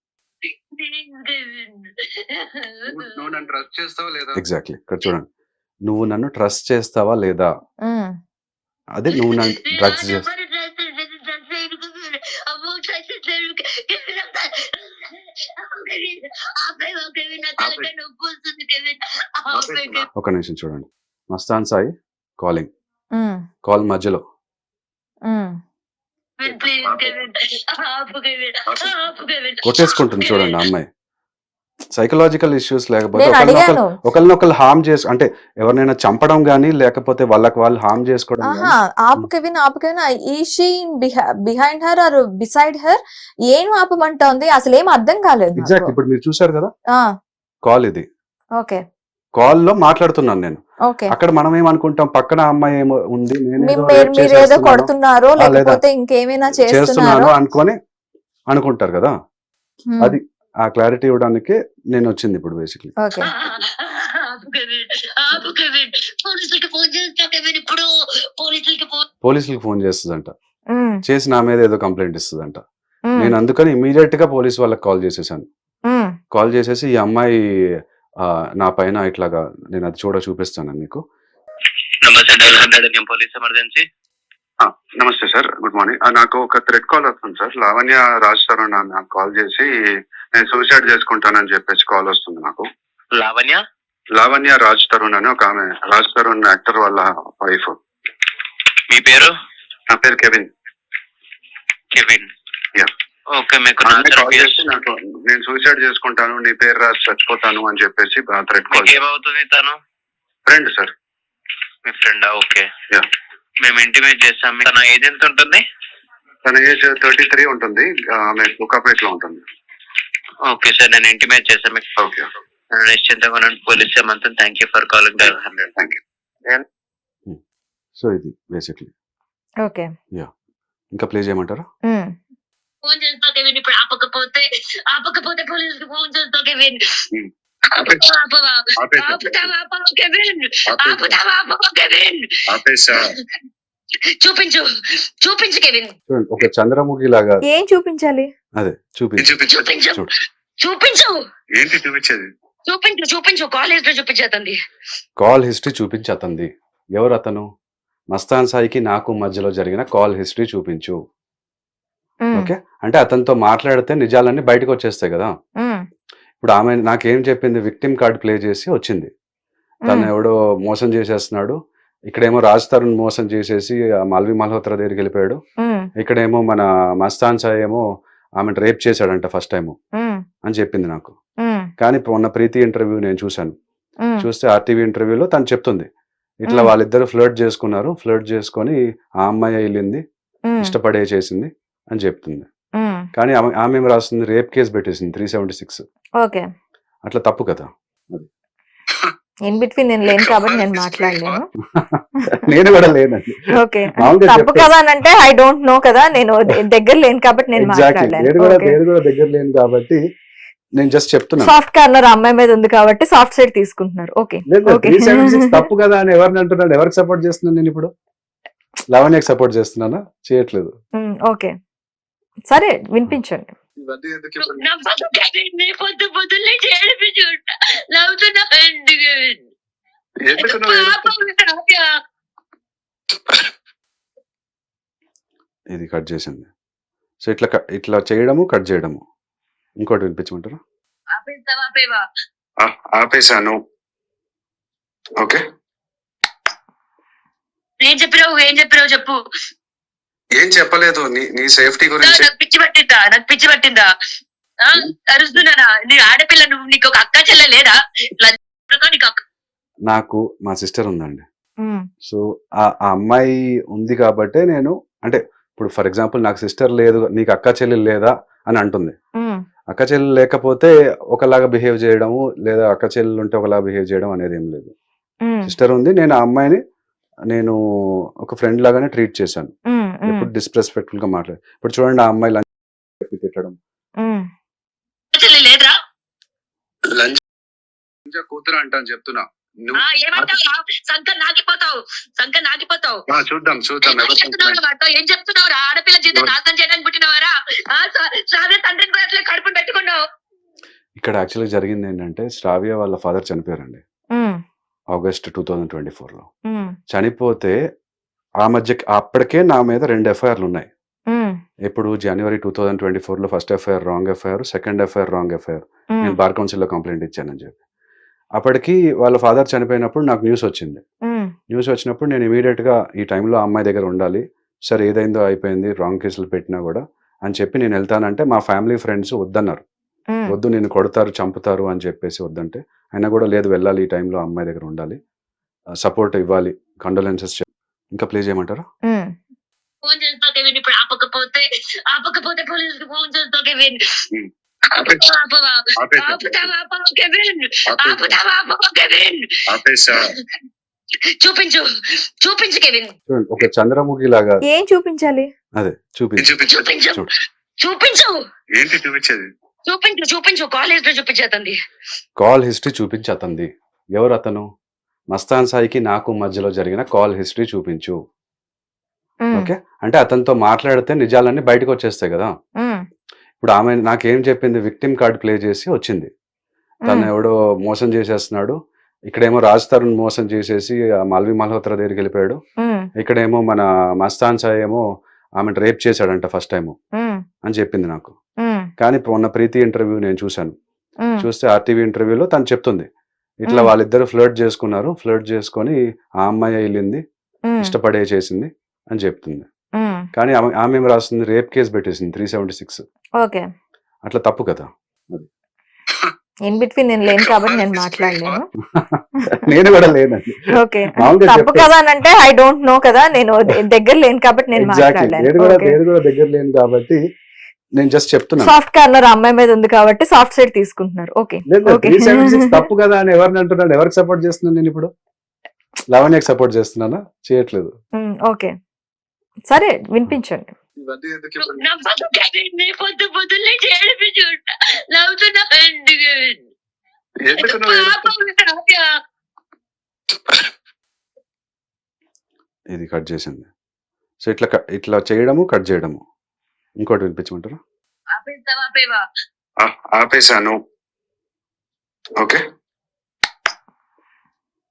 ఎగ్జాక్ట్లీ. ఇక్కడ చూడండి, నువ్వు నన్ను ట్రస్ట్ చేస్తావా లేదా, అదే నువ్వు నన్ను డ్రగ్స్ చేస్తా. ఒక నిమిషం చూడండి, మస్తాన్ సాయి కాలింగ్, కాల్ మధ్యలో కొట్టేసుకుంటుంది చూడండి అమ్మాయి. సైకలాజికల్ ఇష్యూస్ లేకపోతే ఒకరినొకరు హార్మ్ చేసు, అంటే ఎవరినైనా చంపడం గానీ లేకపోతే వాళ్ళకి వాళ్ళు హార్మ్ చేసుకోవడం. ఆపు Kevin is she behind her or beside her, ఏం ఆపమంటోంది అసలు ఏం అర్థం కాలేదు. ఎగ్జాక్ట్, ఇప్పుడు మీరు చూసారు కదా కాల్, ఇది ఓకే, కాల్ లో మాట్లాడుతున్నాను నేను. అక్కడ మనం ఏమనుకుంటాం, పక్కన అమ్మాయి ఏమో ఉంది, మీరేదో కొడుతున్నారో లేకపోతే ఇంకేమైనా చేస్తున్నారో అనుకుంటారు కదా. అది ఆ క్లారిటీ ఇవ్వడానికి నేను వచ్చింది ఇప్పుడు బేసిక్లీ. పోలీసులకి ఫోన్ చేస్తుందంట, చేసి నా మీద ఏదో కంప్లైంట్ ఇస్తుందంట. నేను అందుకని ఇమీడియట్ గా పోలీస్ వాళ్ళకి కాల్ చేసేసాను. కాల్ చేసేసి ఈ అమ్మాయి నా పైన ఇట్లాగా, నేను అది చూపిస్తాను మీకు. నమస్తే సార్, గుడ్ మార్నింగ్. నాకు ఒక థ్రెడ్ కాల్ వస్తుంది సార్. లావణ్య రాజ్ తరుణ్ నాకు కాల్ చేసి నేను సూసైడ్ చేసుకుంటానని చెప్పేసి కాల్ వస్తుంది నాకు. లావణ్య రాజ్ తరుణ్ అని ఒక ఆమె, రాజ్ తరుణ్ యాక్టర్ వాళ్ళ వైఫ్. మీ పేరు? నా పేరు కెవిన్. ఓకే, మీకు కాల్ చేసి నాకు నేను సూసైడ్ చేసుకుంటాను, నీ పేరు రాసి చచ్చిపోతాను అని చెప్పేసి థ్రెడ్ కాల్. ఏమవుతుంది తను? Friend sir. మీ ఫ్రెండా? ఓకే, మేము ఇంటిమేట్ చేస్తాం. తన ఏజ్ ఎంత ఉంటుంది? తన ఏజ్ 33 ఉంటుంది. ఆమె కుకాపేట్ లో ఉంటుంది. ఓకే సార్, నేను ఇంటిమేట్ చేస్తాను మీకు. ఓకే, నిశ్చింతగా ఉండండి. పోలీస్ ఏమంటుంది. Thank you for calling. Thank you. So ఇది బేసిక్లీ. ఓకే, ఇంకా ప్లే చేయమంటారా? ఫోన్ చేస్తా కెవిన్, ఇప్పుడు ఆపకపోతే పోలీసుకి ఫోన్ చేస్తా కెవిన్. ఆపవా? ఆపుతావా? ఆపవా, కెవిన్? ఆపుతావా? ఆపవా, కెవిన్? ఆపేసా. చూపించు, చూపించు కెవిన్. చూడండి, ఒక చంద్రముఖి లాగా. ఏం చూపించాలి? అదే చూపించు. చూపించు, చూడు. చూపించు, ఏంటి చూపించేది? చూపించు, చూపించు. కాలేజ్ లో చూపించేస్తుంది. కాల్ హిస్టరీ చూపించి అతంది. ఎవరు అతను? మస్తాన్ సాయికి నాకు మధ్యలో జరిగిన కాల్ హిస్టరీ చూపించు. ఉమ్, ఓకే, అంటే అతనితో మాట్లాడితే నిజాలన్నీ బయటకు వచ్చేస్తాయి కదా. ఉమ్, ఇప్పుడు ఆమె నాకేం చెప్పింది, విక్టిమ్ కార్డ్ ప్లే చేసి వచ్చింది. తను ఉమ్, ఎవడో మోసం చేసేస్తున్నాడు, ఇక్కడేమో రాజ్ తరుణ్ మోసం చేసేసి ఆ మాల్వి మల్హోత్రా దగ్గరికి వెళ్ళిపోయాడు, ఉమ్, ఇక్కడేమో మన మస్తాన్ సాయి ఏమో ఆమెను రేప్ చేశాడంట ఫస్ట్ టైం ఉమ్, అని చెప్పింది నాకు. ఉమ్, కానీ మొన్న ప్రీతి ఇంటర్వ్యూ నేను చూశాను. ఉమ్, చూస్తే ఆర్టీవీ ఇంటర్వ్యూలో తను చెప్తుంది, ఇట్లా ఉమ్, వాళ్ళిద్దరు ఫ్లర్ట్ చేసుకున్నారు, ఫ్లర్ట్ చేసుకొని ఆ అమ్మాయి వెళ్ళింది, ఉమ్, ఇష్టపడే చేసింది అని చెప్తుంది. ఉమ్. కానీ ఆమె ఏం రాస్తుంది, రేప్ కేసు పెట్టేసింది 376. ఓకే, అట్లా తప్పు కదా. ఇన్ బిట్వీన్ నేను లేను కాబట్టి నేను మాట్లాడలేను. నేను కూడా లేనండి. ఓకే, మామూలుగా తప్పు చెప్తే- కదా అని అంటే ఐ డోంట్ నో కదా, నేను దగ్గర లేను కాబట్టి నేను ఎగ్జాక్ట్లీ, మాట్లాడలేను. నేను కూడా దగ్గర లేను కాబట్టి నేను జస్ట్ చెప్తున్నా. సాఫ్ట్ కార్నర్ అమ్మాయి మీద ఉంది కాబట్టి సాఫ్ట్ సైడ్ తీసుకుంటున్నారు. Okay, okay. 376 తప్పు కదా అని ఎవరిని అంటున్నాను? ఎవరికి సపోర్ట్ చేస్తున్నాను నేను ఇప్పుడు? లవణ్యకి సపోర్ట్ చేస్తున్నానా? చేయట్లేదు. ఓకే, సరే వినిపించండి. ఇవన్నీ ఎందుకు ఇప్పుడు? నవ్వదు కెవిన్, నీ పొద్దు పొద్దున్నే ఏడిపించుంటా. నవ్వుతున్నా కెవిన్. ఎందుకు నువ్వు పాపం కావ్య. ఇది కట్ చేసింది. సో ఇట్లా చేయడము, కట్ చేయడము. ఇంకోటి వినిపించమంటారా? ఆపేస్తావా, ఆపేవా? ఆపేశాను. ఓకే, ఏం చెప్పినావు చెప్పు. ఏం చెప్పలేదు, నీ సేఫ్టీ గురించి. నాకు పిచ్చి పట్టిందా? ఆ, అరుస్తున్నానా? నీ ఆడపిల్ల, నువ్వు నీకు ఒక అక్క చెల్లె లేదా? నీకు అక్క. నాకు మా సిస్టర్ ఉందండి. ఉమ్, సో ఆ అమ్మాయి ఉంది కాబట్టే నేను, అంటే ఇప్పుడు ఫర్ ఎగ్జాంపుల్ నాకు సిస్టర్ లేదు, నీకు అక్క చెల్లెలు లేదా అని అంటుంది. ఉమ్, అక్క చెల్లెలు లేకపోతే ఒకలాగా బిహేవ్ చేయడము, లేదా అక్క చెల్లెలు ఉంటే ఒకలాగా బిహేవ్ చేయడం అనేది ఏం లేదు. ఉమ్, సిస్టర్ ఉంది, నేను ఆ అమ్మాయిని నేను ఒక ఫ్రెండ్ లాగానే ట్రీట్ చేశాను. ఉమ్, ఉమ్, ఎప్పుడు డిస్రెస్పెక్ట్ఫుల్ గా మాట్లాడు. ఇప్పుడు చూడండి, ఆ అమ్మాయి లంచ్ తిట్టడం. ఉమ్. చెల్లి లేదురా? లంచ్ కూతురు అంటాను చెప్తున్నా. ఏమంటావు? సంకర్ నాకిపోతావు. చూద్దాం ఏం చెప్తున్నావు? ఆడపిల్ల జీవితం నాశనం చేయడానికి పుట్టినవారా? శ్రావ్య తండ్రిని కూడా అట్లా కడుపుని పెట్టుకున్నావు. ఇక్కడ యాక్చువల్గా జరిగింది ఏంటంటే, శ్రావ్య వాళ్ళ ఫాదర్ చనిపోయారండి ఉమ్, ఆగస్ట్ 2024లో. ఉమ్, చనిపోతే ఆ మధ్య అప్పటికే నా మీద 2 ఎఫ్ఐఆర్లు ఉన్నాయి. ఉమ్, ఇప్పుడు జనవరి 2024లో first FIR wrong FIR, second FIR wrong FIR. Um, నేను బార్ కౌన్సిల్లో కంప్లైంట్ ఇచ్చానని చెప్పి. అప్పటికి వాళ్ళ ఫాదర్ చనిపోయినప్పుడు నాకు న్యూస్ వచ్చింది. ఉమ్, న్యూస్ వచ్చినప్పుడు నేను ఇమీడియట్గా ఈ టైంలో ఆ అమ్మాయి దగ్గర ఉండాలి, సరే ఏదైందో అయిపోయింది, రాంగ్ కేసులు పెట్టినా కూడా అని చెప్పి నేను వెళ్తానంటే మా ఫ్యామిలీ ఫ్రెండ్స్ వద్దన్నారు. ఉమ్, వద్దు, నేను కొడతారు, చంపుతారు అని చెప్పేసి వద్దంటే, అయినా కూడా లేదు, వెళ్ళాలి, ఈ టైంలో అమ్మాయి దగ్గర ఉండాలి, సపోర్ట్ ఇవ్వాలి, కండోలెన్సెస్. ఇంకా ప్లే చేయమంటారా? ఉమ్. ఫోన్ చేస్తావు కెవిన్. ఇప్పుడు ఆపకపోతే పోలీసులకు ఫోన్ చేస్తావు కెవిన్. ఆపవా? ఆపుతావా? ఆపవా, కెవిన్? ఆపుతావా? ఆపవా, కెవిన్? ఆపేసా. చూపించు కెవిన్. చూడండి, ఒక చంద్రముఖి లాగా. ఏం చూపించాలి? అదే చూపించు. చూపించు, చూడు. చూపించు, ఏంటి చూపించేది? చూపించు. కాలేజ్ లో చూపించేస్తుంది. కాల్ హిస్టరీ చూపించి అతంది. ఎవరు అతను? మస్తాన్ సాయికి నాకు మధ్యలో జరిగిన కాల్ హిస్టరీ చూపించు. ఉమ్, ఓకే, అంటే అతనితో మాట్లాడితే నిజాలన్నీ బయటకు వచ్చేస్తాయి కదా. ఉమ్, ఇప్పుడు ఆమె నాకేం చెప్పింది, విక్టిమ్ కార్డ్ ప్లే చేసి వచ్చింది. తను ఉమ్, ఎవడో మోసం చేసేస్తున్నాడు, ఇక్కడేమో రాజ్ తరుణ్ మోసం చేసేసి ఆ మాల్వి మల్హోత్రా దగ్గరికి వెళ్ళిపోయాడు, ఉమ్, ఇక్కడేమో మన మస్తాన్ సాయి ఏమో ఆమెను రేప్ చేశాడంట ఫస్ట్ టైం ఉమ్, అని చెప్పింది నాకు. ఉమ్, కానీ మొన్న ప్రీతి ఇంటర్వ్యూ నేను చూశాను. ఉమ్, చూస్తే ఆర్టీవీ ఇంటర్వ్యూలో తను చెప్తుంది, ఇట్లా ఉమ్, వాళ్ళిద్దరు ఫ్లర్ట్ చేసుకున్నారు, ఫ్లర్ట్ చేసుకొని ఆ అమ్మాయి వెళ్ళింది, ఉమ్, ఇష్టపడే చేసింది అని చెప్తుంది. ఉమ్. కానీ ఆమె ఏం రాస్తుంది, రేప్ కేసు పెట్టేసింది 376. ఓకే, అట్లా తప్పు కదా. ఇన్ బిట్వీన్ నేను లేను కాబట్టి నేను మాట్లాడలేను. నేను కూడా లేనండి. ఓకే, మామూలుగా తప్పు చెప్తే- కదా అని అంటే ఐ డోంట్ నో కదా, నేను దగ్గర లేను కాబట్టి నేను ఎగ్జాక్ట్లీ, మాట్లాడలేను. నేను కూడా దగ్గర లేను కాబట్టి నేను జస్ట్ చెప్తున్నా. సాఫ్ట్ కార్నర్ అమ్మాయి మీద ఉంది కాబట్టి సాఫ్ట్ సైడ్ తీసుకుంటున్నారు. Okay, okay. 376 తప్పు కదా అని ఎవరిని అంటున్నాను? ఎవరికి సపోర్ట్ చేస్తున్నాను నేను ఇప్పుడు? లవణ్యకి సపోర్ట్ చేస్తున్నానా? చేయట్లేదు. ఓకే, సరే వినిపించండి. ఇవన్నీ ఎందుకు ఇప్పుడు? నవ్వదు కెవిన్, నీ పొద్దున్నే ఏడిపించుంటా. నవ్వుతున్నా కెవిన్. ఎందుకు నువ్వు ఇది కట్ చేసింది. సో ఇట్లా చేయడము కట్ చేయడము. ఇంకోటి వినిపించమంటారా? ఆపేశాను. ఓకే,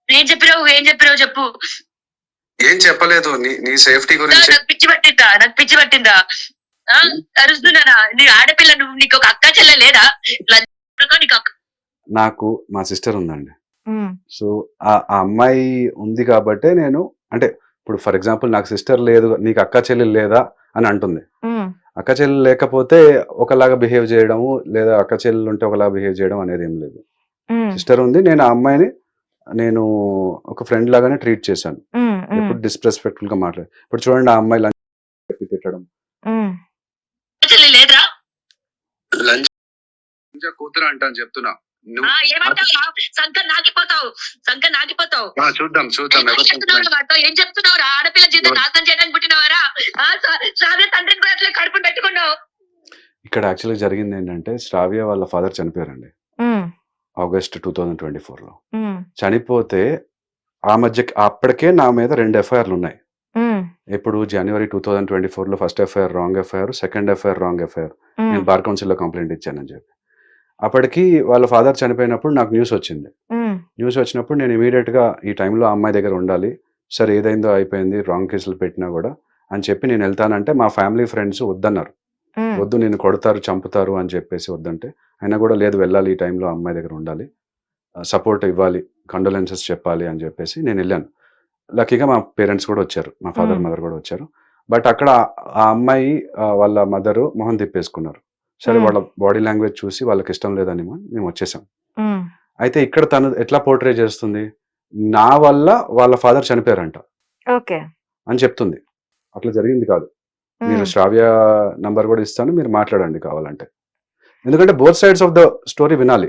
ఏం చెప్పినావు చెప్పు. ఏం చెప్పలేదు. నీ సేఫ్టీ గురించి. నాకు పిచ్చి పట్టిందా అరుస్తున్నానా? నీ ఆడపిల్ల, నువ్వు నీకు ఒక అక్క చెల్లె లేదా? నీకు నాకు మా సిస్టర్ ఉందండి. సో ఆ అమ్మాయి ఉంది కాబట్టే నేను, అంటే ఇప్పుడు ఫర్ ఎగ్జాంపుల్ నాకు సిస్టర్ లేదు, నీకు అక్క చెల్లెలు లేదా అని అంటుంది. అక్క చెల్లెలు లేకపోతే ఒకలాగా బిహేవ్ చేయడము, లేదా అక్క చెల్లెలు ఉంటే ఒకలాగా బిహేవ్ చేయడం అనేది ఏం లేదు. సిస్టర్ ఉంది, నేను ఆ అమ్మాయిని నేను ఒక ఫ్రెండ్ లాగానే ట్రీట్ చేశాను. ఎప్పుడు డిస్రెస్పెక్ట్ఫుల్ గా మాట్లాడు. ఇప్పుడు చూడండి, ఆ అమ్మాయి లంచ్ తిట్టడం, లేదా లంచ్ కూతురు అంటాను చెప్తున్నా. సంకర్ నాకిపోతావు. చూద్దాం ఏం చెప్తున్నావు? ఆడపిల్ల జీవితం నాశనం చేయడానికి పుట్టినవారా? తండ్రిని కూడా అట్లా కడుపుని పెట్టుకున్నావు. ఇక్కడ యాక్చువల్గా జరిగింది ఏంటంటే, శ్రావ్య వాళ్ళ ఫాదర్ చనిపోయారండి ఆగస్ట్ 2024 లో. చనిపోతే ఆ మధ్య అప్పటికే నా మీద 2 ఎఫ్ఐఆర్లు ఉన్నాయి. ఇప్పుడు జనవరి 2024 లో first FIR wrong FIR, second FIR wrong FIR. నేను బార్ కౌన్సిల్లో కంప్లైంట్ ఇచ్చానని చెప్పి. అప్పటికి వాళ్ళ ఫాదర్ చనిపోయినప్పుడు నాకు న్యూస్ వచ్చింది. న్యూస్ వచ్చినప్పుడు నేను ఇమీడియట్ గా ఈ టైంలో అమ్మాయి దగ్గర ఉండాలి, సరే ఏదైందో అయిపోయింది, రాంగ్ కేసులు పెట్టినా కూడా అని చెప్పి నేను వెళ్తానంటే మా ఫ్యామిలీ ఫ్రెండ్స్ వద్దన్నారు. వద్దు, నేను కొడతారు, చంపుతారు అని చెప్పేసి వద్దంటే, అయినా కూడా లేదు, వెళ్ళాలి, ఈ టైంలో అమ్మాయి దగ్గర ఉండాలి, సపోర్ట్ ఇవ్వాలి, కండోలెన్సెస్ చెప్పాలి అని చెప్పేసి నేను వెళ్ళాను. లక్కీగా మా పేరెంట్స్ కూడా వచ్చారు, మా ఫాదర్ మదర్ కూడా వచ్చారు. బట్ అక్కడ ఆ అమ్మాయి వాళ్ళ మదరు మొహం తిప్పేసుకున్నారు. సరే, వాళ్ళ బాడీ లాంగ్వేజ్ చూసి వాళ్ళకి ఇష్టం లేదని మేము వచ్చేసాం. అయితే ఇక్కడ తను ఎట్లా పోర్ట్రే చేస్తుంది, నా వల్ల వాళ్ళ ఫాదర్ చనిపోయారంట అని చెప్తుంది. అట్లా జరిగింది కాదు. మీరు శ్రావ్య నంబర్ కూడా ఇస్తాను, మీరు మాట్లాడండి కావాలంటే. ఎందుకంటే both sides of the story వినాలి.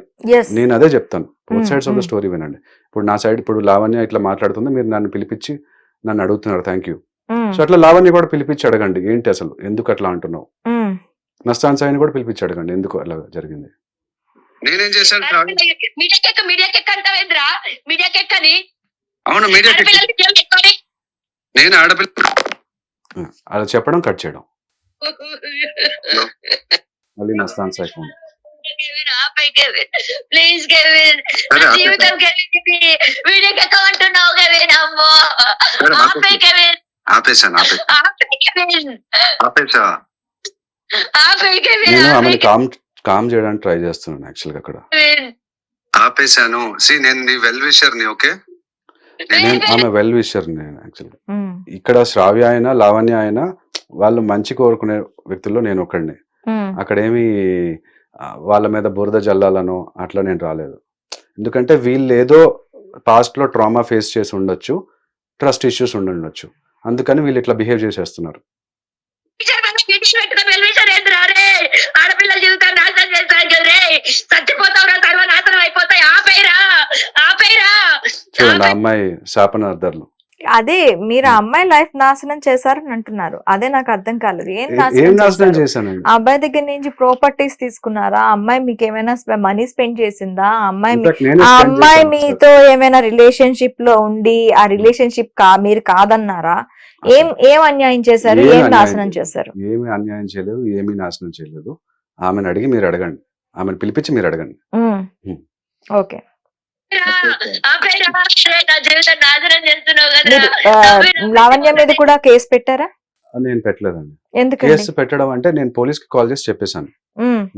నేను అదే చెప్తాను, both sides of the story వినండి. ఇప్పుడు నా సైడ్, ఇప్పుడు లావణ్య ఇట్లా మాట్లాడుతుంది, మీరు నన్ను పిలిపించి నన్ను అడుగుతున్నారు, థ్యాంక్ యూ. సో అట్లా లావణ్య కూడా పిలిపించి అడగండి, ఏంటి అసలు ఎందుకు అట్లా అంటున్నావు. నస్తాన్ సాయిని కూడా పిలిపించి అడగండి, ఎందుకు అలా జరిగింది. నేనేం చేశాను? అవును, నేను ఆడపిల్ల అలా చెప్పడం, కట్ చేయడం. మళ్ళీ నస్తాన్ సాయి ఫోన్. ప్లీజ్ కెవిన్, జీవితం నేను ఆమెను కామ్ చేయడానికి ట్రై చేస్తున్నాను యాక్చువల్గా. అక్కడ ఆపేశాను. నేను నీ వెల్ విషర్ ని, ఓకే, నేను ఆమె వెల్ విషర్ నేను యాక్చువల్గా. ఇక్కడ శ్రావ్య అయినా లావణ్య అయినా వాళ్ళు మంచి కోరుకునే వ్యక్తుల్లో నేను ఒకడిని. అక్కడేమి వాళ్ళ మీద బురద జల్లాలను అట్లా నేను రాలేదు. ఎందుకంటే వీళ్ళు ఏదో పాస్ట్ లో ట్రామా ఫేస్ చేసి ఉండొచ్చు, ట్రస్ట్ ఇష్యూస్ ఉండొచ్చు, అందుకని వీళ్ళు ఇట్లా బిహేవ్ చేసేస్తున్నారు. ఆడపిల్లల జీవితాన్ని నాశనం చేస్తాను కదా, చచ్చిపోతావురా, సర్వనాశనం అయిపోతాయి, ఆపేరా. చూడండి, ఆ అమ్మాయి శాపనార్థాలు. అదే మీరు ఆ అమ్మాయి లైఫ్ నాశనం చేశారని అంటున్నారు. అదే నాకు అర్థం కాలేదు. ఏం నాశనం చేశానండి? ఆ అబ్బాయి దగ్గర నుంచి ప్రాపర్టీస్ తీసుకున్నారా? ఆ అమ్మాయి మీకు ఏమైనా మనీ స్పెండ్ చేసిందా? ఆ అమ్మాయి మీతో ఏమైనా రిలేషన్షిప్ లో ఉండి ఆ రిలేషన్షిప్ మీరు కాదన్నారా? ఏం అన్యాయం చేశారు? ఏం నాశనం చేశారు? ఏమి అన్యాయం చేయలేదు, ఏమి నాశనం చేయలేదు. ఆమెను అడిగి మీరు అడగండి, ఆమెను పిలిపించి మీరు అడగండి. ఓకే, లావణ్య మీద కూడా కేసు పెట్టారా? నేను పెట్టలేదండి. కేసు పెట్టడం అంటే నేను పోలీస్ కి కాల్ చేసి చెప్పేశాను.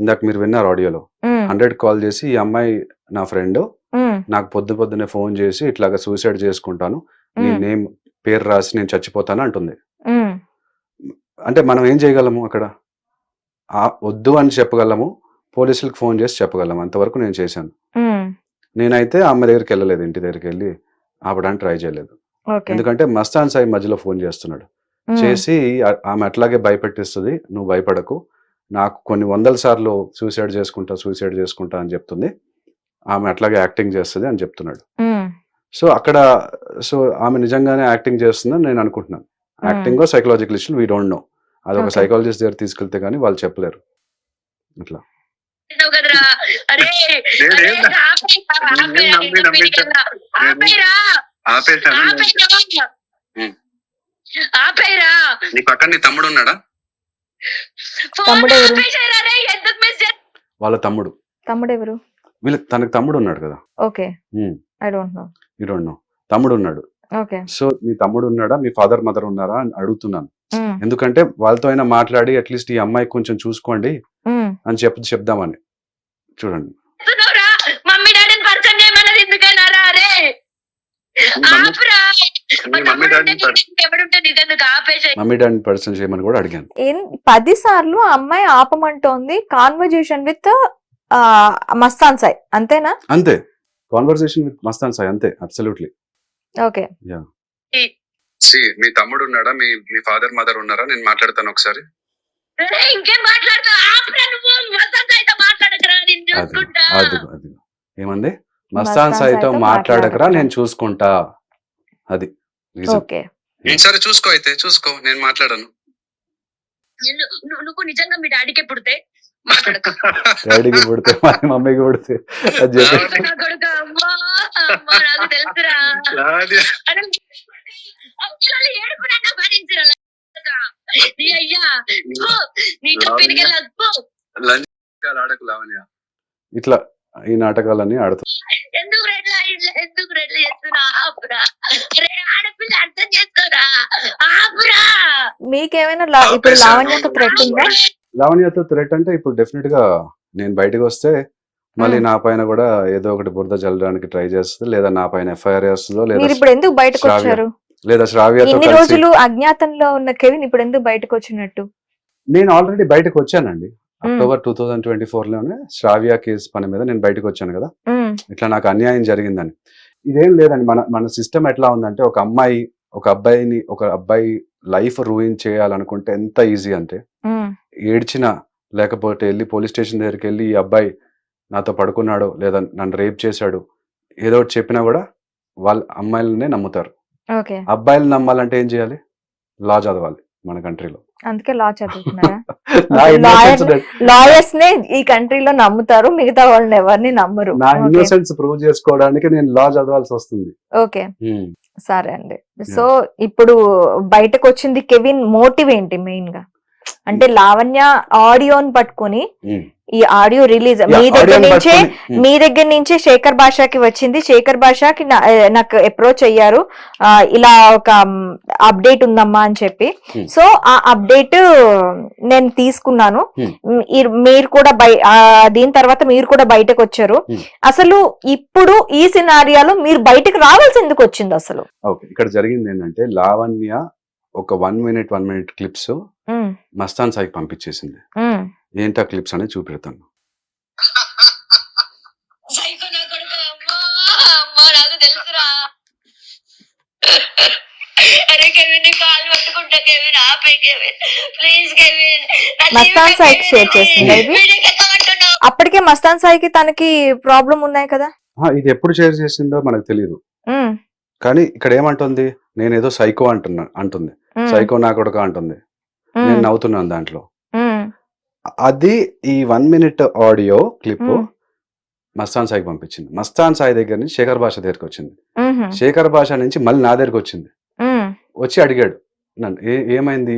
ఇందాక మీరు విన్నారు ఆడియోలో, 100 కాల్ చేసి, ఈ అమ్మాయి నా ఫ్రెండ్, నాకు పొద్దునే ఫోన్ చేసి ఇట్లాగా సూసైడ్ చేసుకుంటాను, నీ నేమ్ పేరు రాసి నేను చచ్చిపోతాను అంటుంది. అంటే మనం ఏం చేయగలము అక్కడ? వద్దు అని చెప్పగలము, పోలీసులకు ఫోన్ చేసి చెప్పగలము, అంతవరకు నేను చేశాను. నేనైతే అమ్మ దగ్గరికి వెళ్ళలేదు, ఇంటి దగ్గరికి వెళ్ళి ఆపడానికి ట్రై చేయలేదు. ఎందుకంటే మస్తాన్ సాయి మధ్యలో ఫోన్ చేస్తున్నాడు, చేసి ఆమె అట్లాగే భయపెట్టిస్తుంది, నువ్వు భయపడకు, నాకు కొన్ని 100 సార్లు సూసైడ్ చేసుకుంటా అని చెప్తుంది, ఆమె అట్లాగే యాక్టింగ్ చేస్తుంది అని చెప్తున్నాడు. సో ఆమె నిజంగానే యాక్టింగ్ చేస్తుందని నేను అనుకుంటున్నాను. Acting psychological issue we don't know, అదొక సైకాలజిస్ట్ దగ్గర తీసుకెళ్తే గానీ వాళ్ళు చెప్పలేరు. అట్లా కదరా, అరే నేనేం ఆపేసాను. ఆపేరా నీ పక్కన నీ తమ్ముడు ఉన్నాడా? తమ్ముడు ఎవరు? ఎందుకు మిస్ వాళ్ళ తమ్ముడు. తమ్ముడు ఎవరు? తనకు తమ్ముడు ఉన్నాడు కదా. Okay, I don't know. You don't know. తమ్ముడు ఉన్నాడు. ఓకే, సో మీ తమ్ముడు ఉన్నాడా, మీ ఫాదర్ మదర్ ఉన్నారా అని అడుగుతున్నాను. ఎందుకంటే వాళ్ళతో అయినా మాట్లాడి అట్లీస్ట్ ఈ అమ్మాయి కొంచెం చూసుకోండి అని చెప్దామని. చూడండి, మమ్మీ డాడీని పరిచయం చేయమన్నది ఎందుకన్నారా? అరే మమ్మీ డాడీని పరిచయం చేయమని కూడా అడిగాను. 10 సార్లు ఆ అమ్మాయి ఆపమంటోంది కాన్వర్జేషన్ విత్ మస్తాన్ సాయి, అంతేనా? అంతే, కాన్వర్సేషన్ విత్ మస్తాన్ సాయి, అంతే, అబ్సల్యూట్లీ. ఓకే, మీ తమ్ముడు ఉన్నాడా, మీ ఫాదర్ మదర్ ఉన్నారా? నేను మాట్లాడతాను ఒకసారి. ఇంకేం మాట్లాడతా? అది ఏమంది? మస్తాన్ సాయితో మాట్లాడకరా, నేను చూసుకుంటా. అది ఓకే, సరే చూసుకో, అయితే చూసుకో, నేను మాట్లాడను. నువ్వు నిజంగా మీ డాడీకే పుడితే డాడీకి పుడితే మమ్మీకి పుడితే అది చెప్పి నాకు తెలుసురా. ఆడకు లావణ్య, ఇట్లా ఈ నాటకాలన్నీ ఆడుతూ మీకేమైనా ఇప్పుడు లావణ్యతో థ్రెట్ ఉందా? లావణ్యతో థ్రెట్ అంటే ఇప్పుడు డెఫినెట్ గా నేను బయటకు వస్తే మళ్ళీ నా పైన కూడా ఏదో ఒకటి బురద చల్లడానికి ట్రై చేస్తుంది, లేదా నా పైన ఎఫ్ఐఆర్ వేస్తుందో, మీరు ఇప్పుడు ఎందుకు బయటకు వచ్చారు? లేదా శ్రావ్యతో ఇన్ని రోజులు అజ్ఞాతంలో ఉన్న కెవిన్ ఇప్పుడు ఎందుకు బయటకు వచ్చినట్టు? నేను ఆల్రెడీ బయటకు వచ్చానండి. అక్టోబర్ 2024 లోనే శ్రావ్య కేసు పని మీద నేను బయటకు వచ్చాను కదా. ఇట్లా నాకు అన్యాయం జరిగిందని. ఇదేం లేదండి, మన సిస్టమ్ ఎట్లా ఉందంటే, ఒక అబ్బాయి లైఫ్ రూయిన్ చేయాలనుకుంటే ఎంత ఈజీ అంటే, ఏడ్చినా లేకపోతే వెళ్ళి పోలీస్ స్టేషన్ దగ్గరికి వెళ్ళి ఈ అబ్బాయి నాతో పడుకున్నాడు లేదా నన్ను రేప్ చేశాడు ఏదో ఒకటి చెప్పినా కూడా వాళ్ళ అమ్మాయిలనే నమ్ముతారు. అబ్బాయిలు నమ్మాలంటే ఏం చేయాలి? లా చదవాలి మన కంట్రీలో. అందుకే లా చదువుతున్నారా? లాయర్స్ నే ఈ కంట్రీలో నమ్ముతారు, మిగతా వాళ్ళని ఎవరిని నమ్మరు. నా ఇన్నోసెన్స్ ప్రూవ్ చేసుకోవడానికి నేను లా చదవాల్సి వస్తుంది. ఓకే, సరే అండి. సో ఇప్పుడు బయటకు వచ్చింది కెవిన్ మోటివ్ ఏంటి మెయిన్ గా? అంటే లావణ్య ఆడియోని పట్టుకొని ఈ ఆడియో రిలీజ్ మీ దగ్గర నుంచే శేఖర్ భాషకి వచ్చింది. శేఖర్ భాషకి నాకు అప్రోచ్ అయ్యారు, ఇలా ఒక అప్డేట్ ఉందమ్మా అని చెప్పి. సో ఆ అప్డేట్ నేను తీసుకున్నాను. మీరు కూడా దీని తర్వాత మీరు కూడా బయటకు వచ్చారు. అసలు ఇప్పుడు ఈ సినారియాలో మీరు బయటకు రావాల్సి ఎందుకు వచ్చింది అసలు? ఇక్కడ జరిగింది ఏంటంటే, లావణ్య ఒక 1 minute క్లిప్స్ మస్తాన్ సాయికి పంపించేసింది. ఏంటా క్లిప్స్ అనేది చూపెడతాను. మస్తాన్ సాయికి షేర్ చేసింది. అప్పటికే మస్తాన్ సాయికి తనకి ప్రాబ్లం ఉన్నాయి కదా. ఇది ఎప్పుడు షేర్ చేసిందో మనకు తెలియదు, కానీ ఇక్కడ ఏమంటుంది, నేనేదో సైకో అంటుంది. సైకో నా కొడుకు అంటుంది. నేను నవ్వుతున్నాను దాంట్లో. అది ఈ 1 minute ఆడియో క్లిప్ మస్తాన్ సాయికి పంపించింది. మస్తాన్ సాయి దగ్గర నుంచి శేఖర్ భాష దగ్గరికి వచ్చింది. శేఖర్ భాష నుంచి మళ్ళీ నా దగ్గరకు వచ్చింది. వచ్చి అడిగాడు నన్ను, ఏమైంది,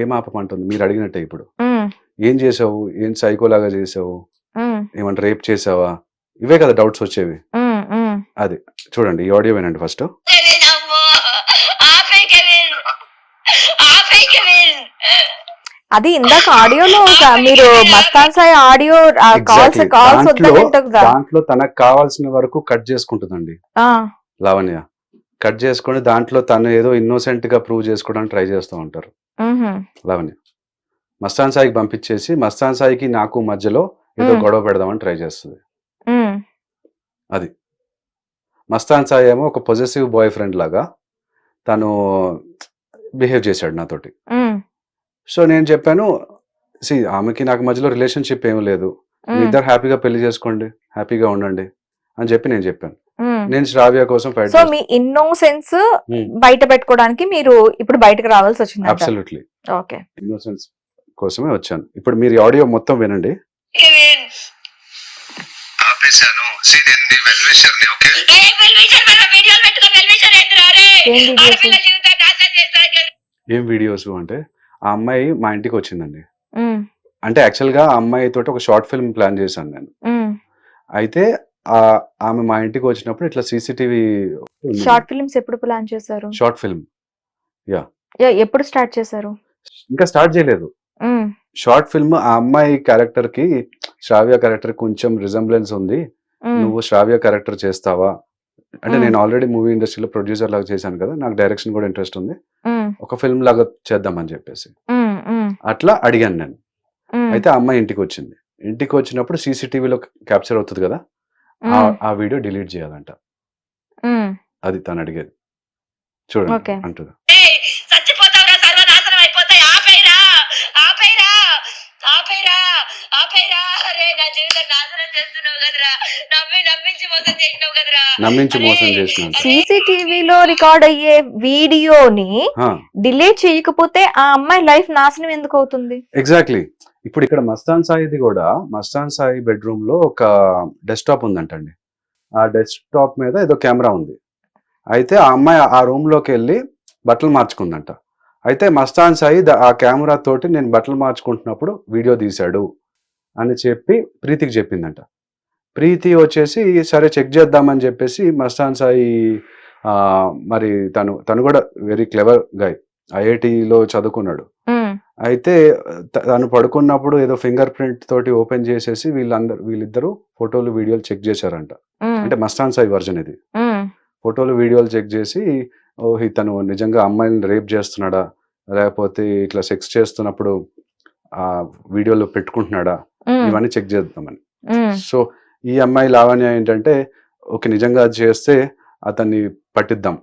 ఏం ఆపమంటుంది, మీరు అడిగినట్టే ఇప్పుడు. ఏం చేసావు, ఏం సైకోలాగా చేసావు, ఏమంటే రేప్ చేసావా, ఇవే కదా డౌట్స్ వచ్చేవి. అది చూడండి, ఈ ఆడియో వినండి ఫస్ట్. అది ఇందాక ఆడియోలో మీరు మస్తాన్ సాయి ఆడియో కాల్స్ దాంట్లో తనకు కావాల్సిన వరకు కట్ చేసుకుంటుందండి లావణ్య. కట్ చేసుకుని దాంట్లో తను ఏదో ఇన్నోసెంట్ గా ప్రూవ్ చేసుకోవడానికి ట్రై చేస్తూ ఉంటారు లావణ్య. మస్తాన్ సాయికి పంపించేసి మస్తాన్ సాయికి నాకు మధ్యలో ఏదో గొడవ పెడదామని ట్రై చేస్తుంది. అది మస్తాన్ సాయి ఏమో ఒక పొజెసివ్ బాయ్ ఫ్రెండ్ లాగా తను బిహేవ్ చేశాడు నాతోటి. సో నేను చెప్పాను, ఆమెకి నాకు మధ్యలో రిలేషన్షిప్ ఏమీ లేదు, మీ ఇద్దరు హ్యాపీగా పెళ్లి చేసుకోండి, హ్యాపీగా ఉండండి అని చెప్పి నేను చెప్పాను. నేను శ్రావ్య కోసం ఫైట్. సో మీ ఇన్నోసెన్స్ బయట పెట్టుకోవడానికి మీరు ఇప్పుడు బయటకు రావాల్సి వచ్చింది. అబ్సల్యూట్లీ, ఓకే, ఇన్నోసెన్స్ కోసమే వచ్చాను. ఇప్పుడు మీరు ఆడియో మొత్తం వినండి. చేశాను. నేను నీ వెల్ విషర్ ని. ఓకే ఏం వీడియోస్ అంటే ఆ అమ్మాయి మా ఇంటికి వచ్చిందండి. అంటే యాక్చువల్ గా ఆ అమ్మాయి తోటి ఒక షార్ట్ ఫిల్మ్ ప్లాన్ చేశాను నేను. అయితే ఆమె మా ఇంటికి వచ్చినప్పుడు ఇట్లా సీసీటీవీ షార్ట్ ఫిల్మ్స్ ఎప్పుడు ప్లాన్ చేశారు? షార్ట్ ఫిల్మ్ ఎప్పుడు స్టార్ట్ చేశారు? ఇంకా స్టార్ట్ చేయలేదు. షార్ట్ ఫిల్మ్ ఆ అమ్మాయి క్యారెక్టర్ కి శ్రావ్య క్యారెక్టర్ కొంచెం రిజంబ్లెన్స్ ఉంది, నువ్వు శ్రావ్య క్యారెక్టర్ చేస్తావా అంటే, నేను ఆల్రెడీ మూవీ ఇండస్ట్రీలో ప్రొడ్యూసర్ లాగా చేశాను కదా, నాకు డైరెక్షన్ కూడా ఇంట్రెస్ట్ ఉంది, ఒక ఫిల్మ్ లాగా చేద్దామని చెప్పేసి అట్లా అడిగాను నేను. అయితే ఆ అమ్మాయి ఇంటికి వచ్చింది. ఇంటికి వచ్చినప్పుడు సీసీటీవీలో క్యాప్చర్ అవుతుంది కదా, ఆ వీడియో డిలీట్ చేయాలంట. అది తను అడిగేది. చూడండి అంటున్నా. నమ్మించి మోసం చేసిన సీసీటీవీలో రికార్డ్ అయ్యే వీడియోని డిలీట్ చేయకపోతే ఆ అమ్మాయి లైఫ్ నాశనం ఎందుకు అవుతుంది? ఎగ్జాక్ట్లీ. ఇప్పుడు ఇక్కడ మస్తాన్ సాయిది కూడా, మస్తాన్ సాయి బెడ్రూమ్ లో ఒక డెస్క్టాప్ ఉందంటండి. ఆ డెస్క్టాప్ మీద ఏదో కెమెరా ఉంది. అయితే ఆ అమ్మాయి ఆ రూమ్ లోకి వెళ్ళి బట్టలు మార్చుకుందంట. అయితే మస్తాన్ సాయి ఆ కెమెరా తోటి నేను బట్టలు మార్చుకుంటున్నప్పుడు వీడియో తీశాడు అని చెప్పి ప్రీతికి చెప్పిందంట. ప్రీతి వచ్చేసి సరే చెక్ చేద్దామని చెప్పేసి మస్తాన్ సాయి మరి తను కూడా వెరీ క్లెవర్ గాయ్, ఐఐటిలో చదువుకున్నాడు. అయితే తను పడుకున్నప్పుడు ఏదో ఫింగర్ ప్రింట్ తోటి ఓపెన్ చేసేసి వీళ్ళిద్దరూ ఫోటోలు వీడియోలు చెక్ చేశారంట. అంటే మస్తాన్ సాయి వర్జన్ ఇది. ఫోటోలు వీడియోలు చెక్ చేసి తను నిజంగా అమ్మాయిని రేప్ చేస్తున్నాడా, లేకపోతే ఇట్లా సెక్స్ చేస్తున్నప్పుడు ఆ వీడియోలో పెట్టుకుంటున్నాడా, ఇవన్నీ చెక్ చేద్దామని. సో ఈ అమ్మాయి లావణ్య ఏంటంటే, ఓకే నిజంగా అది చేస్తే అతన్ని పట్టిద్దాం,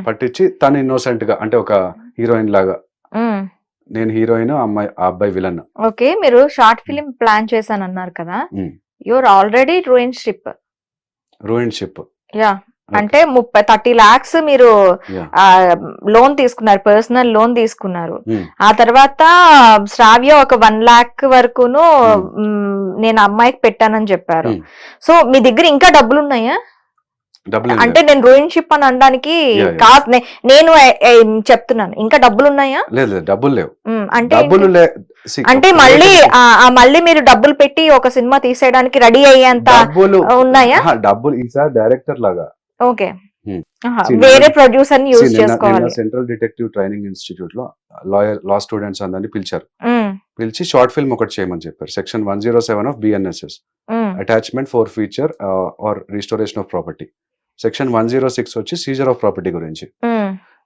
పట్టించి తను ఇన్నోసెంట్ గా, అంటే ఒక హీరోయిన్ లాగా, నేను హీరోయిన్, ఆ అబ్బాయి విలన్. ఓకే, మీరు షార్ట్ ఫిల్మ్ ప్లాన్ చేశాను అన్నారు కదా, your already ruin ship. Yeah, అంటే 30-30 lakhs మీరు లోన్ తీసుకున్నారు, పర్సనల్ లోన్ తీసుకున్నారు. ఆ తర్వాత శ్రావ్య ఒక 1 lakh వరకును నేను అమ్మాయికి పెట్టానని చెప్పారు. సో మీ దగ్గర ఇంకా డబ్బులు ఉన్నాయా? అంటే నేను రూయిన్ షిప్ అని అనడానికి కాదు, నేను చెప్తున్నాను, ఇంకా డబ్బులు ఉన్నాయా? లేదు, డబ్బులు లేవు. అంటే మళ్ళీ మీరు డబ్బులు పెట్టి ఒక సినిమా తీసేయడానికి రెడీ అయ్యేంత ఉన్నాయా? డబ్బులు ఈసారి డైరెక్టర్ లాగా. ఓకే, వేరే ప్రొడ్యూసర్ ని యూజ్ చేసుకోవాలి. సెంట్రల్ డిటెక్టివ్ ట్రైనింగ్ ఇన్స్టిట్యూట్ లో లా స్టూడెంట్స్ అందరినీ పిలిచారు. పిలిచి షార్ట్ ఫిల్మ్ ఒకటి చేయమని చెప్పారు. Section 107 of BNSS, attachment for forfeiture or restoration of property. Section 106 వచ్చి సీజర్ ఆఫ్ ప్రాపర్టీ గురించి.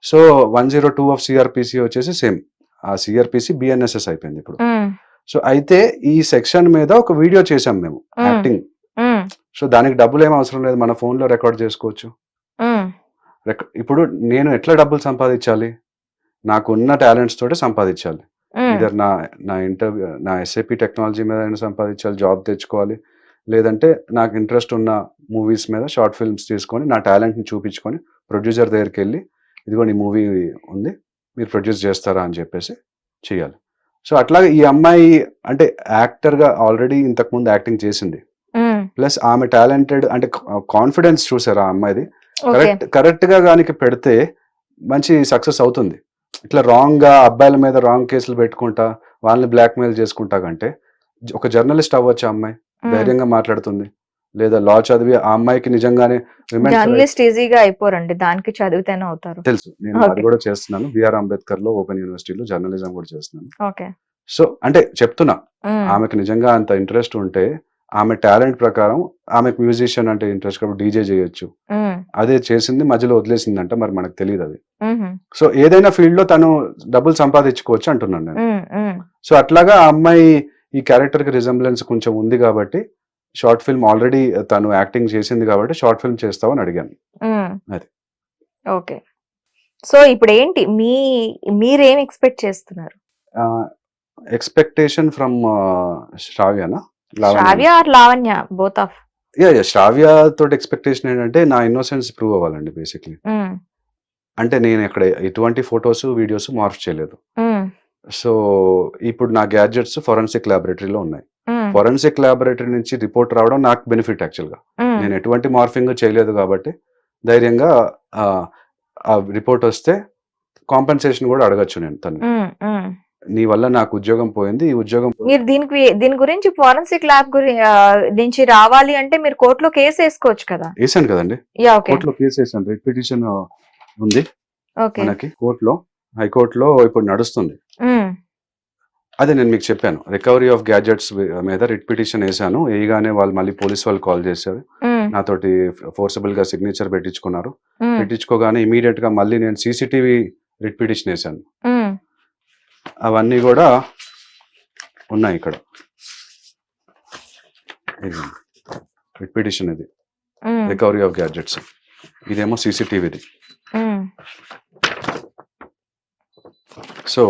సో 102 ఆఫ్ CRPC వచ్చేసి సేమ్, ఆ CRPC BNSS అయిపోయింది ఇప్పుడు. సో అయితే ఈ సెక్షన్ మీద ఒక వీడియో చేసాం మేము, యాక్టింగ్. సో దానికి డబ్బులు ఏం అవసరం లేదు, మన ఫోన్ లో రికార్డ్ చేసుకోవచ్చు. ఇప్పుడు నేను ఎట్లా డబ్బులు సంపాదించాలి? నాకున్న టాలెంట్స్ తోటి సంపాదించాలి. ఇదర్ నా SAP టెక్నాలజీ మీద సంపాదించాలి, జాబ్ తెచ్చుకోవాలి, లేదంటే నాకు ఇంట్రెస్ట్ ఉన్న మూవీస్ మీద షార్ట్ ఫిల్మ్స్ తీసుకొని నా టాలెంట్ని చూపించుకొని ప్రొడ్యూసర్ దగ్గరికి వెళ్ళి, ఇదిగో నీ మూవీ ఉంది, మీరు ప్రొడ్యూస్ చేస్తారా అని చెప్పేసి చేయాలి. సో అట్లాగే ఈ అమ్మాయి అంటే యాక్టర్గా ఆల్రెడీ ఇంతకుముందు యాక్టింగ్ చేసింది, ప్లస్ ఆమె టాలెంటెడ్, అంటే కాన్ఫిడెన్స్ చూసారా ఆ అమ్మాయిది. కరెక్ట్ గా గానికి పెడితే మంచి సక్సెస్ అవుతుంది. ఇట్లా రాంగ్ గా అబ్బాయిల మీద రాంగ్ కేసులు పెట్టుకుంటా వాళ్ళని బ్లాక్మెయిల్ చేసుకుంటా కంటే ఒక జర్నలిస్ట్ అవ్వచ్చు. ఆ అమ్మాయి ధైర్యంగా మాట్లాడుతుంది, లేదా లా చదివి ఆ అమ్మాయికి నిజంగానే జర్నలిస్ట్ ఈజీగా అయిపోరండి, దానికి చదివితేనే అవుతారు. తెలుసు, నేను అది కూడా చేస్తున్నాను. BR అంబేద్కర్ లో ఓపెన్ యూనివర్సిటీలో జర్నలిజం కూడా చేస్తున్నాను. సో అంటే చెప్తున్నా, ఆమెకు నిజంగా అంత ఇంట్రెస్ట్ ఉంటే, ఆమె టాలెంట్ ప్రకారం, ఆమెకు మ్యూజిషియన్ అంటే ఇంట్రెస్ట్ కాబట్టి DJ చేయొచ్చు. అదే చేసింది, మధ్యలో వదిలేసిందంట, మరి మనకు తెలియదు అది. సో ఏదైనా ఫీల్డ్ లో తను డబ్బులు సంపాదించుకోవచ్చు అంటున్నాను నేను. సో అట్లాగా ఆ అమ్మాయి ఈ క్యారెక్టర్ కి రిజంబ్లెన్స్ కొంచెం ఉంది కాబట్టి షార్ట్ ఫిల్మ్ ఆల్రెడీ తను యాక్టింగ్ చేసింది కాబట్టి షార్ట్ ఫిల్మ్ చేస్తావని అడిగాను. అది ఓకే. సో ఇప్పుడు ఏంటి మీరేం ఎక్స్పెక్ట్ చేస్తున్నారు? ఎక్స్పెక్టేషన్ ఫ్రమ్ శ్రావ్యనా, Sravya or Lavanya, both of. Sravya తోటి ఎక్స్పెక్టేషన్ ఏంటంటే నా ఇన్నోసెన్స్ ప్రూవ్ అవ్వాలండి బేసిక్లీ. అంటే నేను ఇక్కడ ఎటువంటి ఫొటోస్ వీడియోస్ మార్ఫ్ చేయలేదు. సో ఇప్పుడు నా గ్యాడ్జెట్స్ ఫోరెన్సిక్ ల్యాబొరేటరీలో ఉన్నాయి. ఫోరెన్సిక్ ల్యాబొరేటరీ నుంచి రిపోర్ట్ రావడం నాకు బెనిఫిట్ యాక్చువల్ గా. నేను ఎటువంటి మార్ఫింగ్ చేయలేదు కాబట్టి ధైర్యంగా ఆ రిపోర్ట్ వస్తే కాంపెన్సేషన్ కూడా అడగచ్చు నేను తను. నీ వల్ల నాకు ఉద్యోగం పోయింది, ఈ ఉద్యోగం మీరు దీని గురించి ఫోరెన్సిక్ ల్యాబ్ నుంచి రావాలి అంటే మీరు కోర్టులో కేసు వేసుకోవచ్చు కదా. వేసాను కదండి, యా ఓకే. కోర్టులో కేసు వేసాను. రిట్ పిటిషన్ ఉంది ఓకే. మనకి కోర్టులో, హైకోర్టులో ఇప్పుడు నడుస్తుంది. అదే నేను మీకు చెప్పాను, రికవరీ ఆఫ్ గ్యాడ్జెట్స్ మీద రిట్ పిటిషన్ వేసాను. వేయగానే వాళ్ళు మళ్ళీ పోలీస్ వాళ్ళు కాల్ చేశారు, నాతోటి ఫోర్సబుల్ గా సిగ్నేచర్ పెట్టించుకున్నారు. పెట్టించుకోగానే ఇమీడియట్ గా మళ్ళీ నేను సీసీటీవీ రిట్ పిటిషన్ వేసాను. అవన్నీ కూడా ఉన్నాయి ఇక్కడ. రిట్ పిటిషన్ ఇది రికవరీ ఆఫ్ గ్యాడ్జెట్స్, ఇదేమో సీసీటీవీది. సో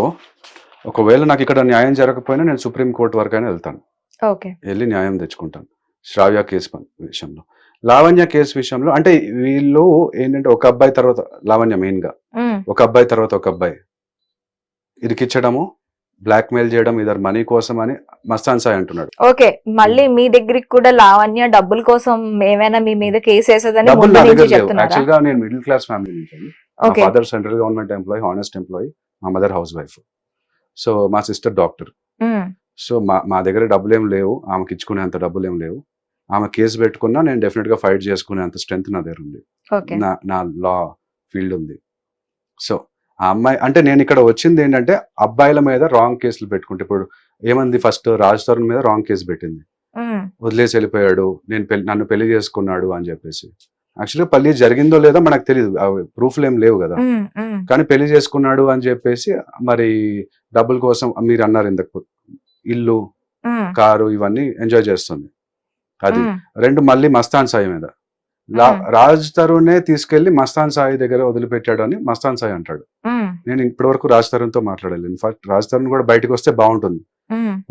ఒకవేళ నాకు ఇక్కడ న్యాయం జరగకపోయినా నేను సుప్రీం కోర్టు వరకైనా వెళ్తాను, వెళ్ళి న్యాయం తెచ్చుకుంటాను. శ్రావ్య కేసు విషయంలో, లావణ్య కేసు విషయంలో అంటే వీళ్ళు ఏంటంటే ఒక అబ్బాయి తర్వాత లావణ్య మెయిన్ గా ఒక అబ్బాయి తర్వాత ఒక అబ్బాయి ఇరికిచ్చడము, బ్లాక్ మెయిల్ చేయడం, ఇద్దరు మనీ కోసం అని మస్తాన్ సాయి అంటున్నాడు. ఓకే, మళ్ళీ మీ దగ్గరికి కూడా లావణ్య డబ్బుల కోసం ఏమైనా మీ మీద కేసు వేసేదని డబ్బులు నా దగ్గర లేవు. యాక్చువల్ గా నేను మిడిల్ క్లాస్ ఫ్యామిలీ నుంచి, మా father central government employee, honest employee, మా మదర్ హౌస్ వైఫ్, సో మా సిస్టర్ డాక్టర్. సో మా దగ్గర డబ్బులు ఏం లేవు, ఆమెకి ఇచ్చుకునేంత డబ్బులు ఏం లేవు. ఆమె కేసు పెట్టుకున్నా నేను డెఫినెట్ గా ఫైట్ చేసుకునేంత స్ట్రెంత్ నా దగ్గర ఉంది, నా లా ఫీల్డ్ ఉంది. సో ఆ అమ్మాయి అంటే నేను ఇక్కడ వచ్చింది ఏంటంటే అబ్బాయిల మీద రాంగ్ కేసులు పెట్టుకుంటే, ఇప్పుడు ఏమంది ఫస్ట్ రాజ్ తరుణ్ మీద రాంగ్ కేసు పెట్టింది, వదిలేసి వెళ్ళిపోయాడు, నన్ను పెళ్లి చేసుకున్నాడు అని చెప్పేసి. యాక్చువల్గా పెళ్లి జరిగిందో లేదో మనకు తెలియదు, ప్రూఫ్లు ఏం లేవు కదా, కానీ పెళ్లి చేసుకున్నాడు అని చెప్పేసి మరి డబ్బుల కోసం మీరు అన్నారు ఇంతకు, ఇల్లు కారు ఇవన్నీ ఎంజాయ్ చేస్తుంది. అది రెండు. మళ్ళీ మస్తాన్ సాయి మీద రాజ్ తరుణే తీసుకెళ్లి మస్తాన్ సాయి దగ్గర వదిలిపెట్టాడు అని మస్తాన్ సాయి అంటాడు. నేను ఇప్పటి వరకు రాజ్ తరుణ్ తో మాట్లాడాలి. ఇన్ఫాక్ట్ రాజ్ తరుణ్ కూడా బయటకు వస్తే బాగుంటుంది,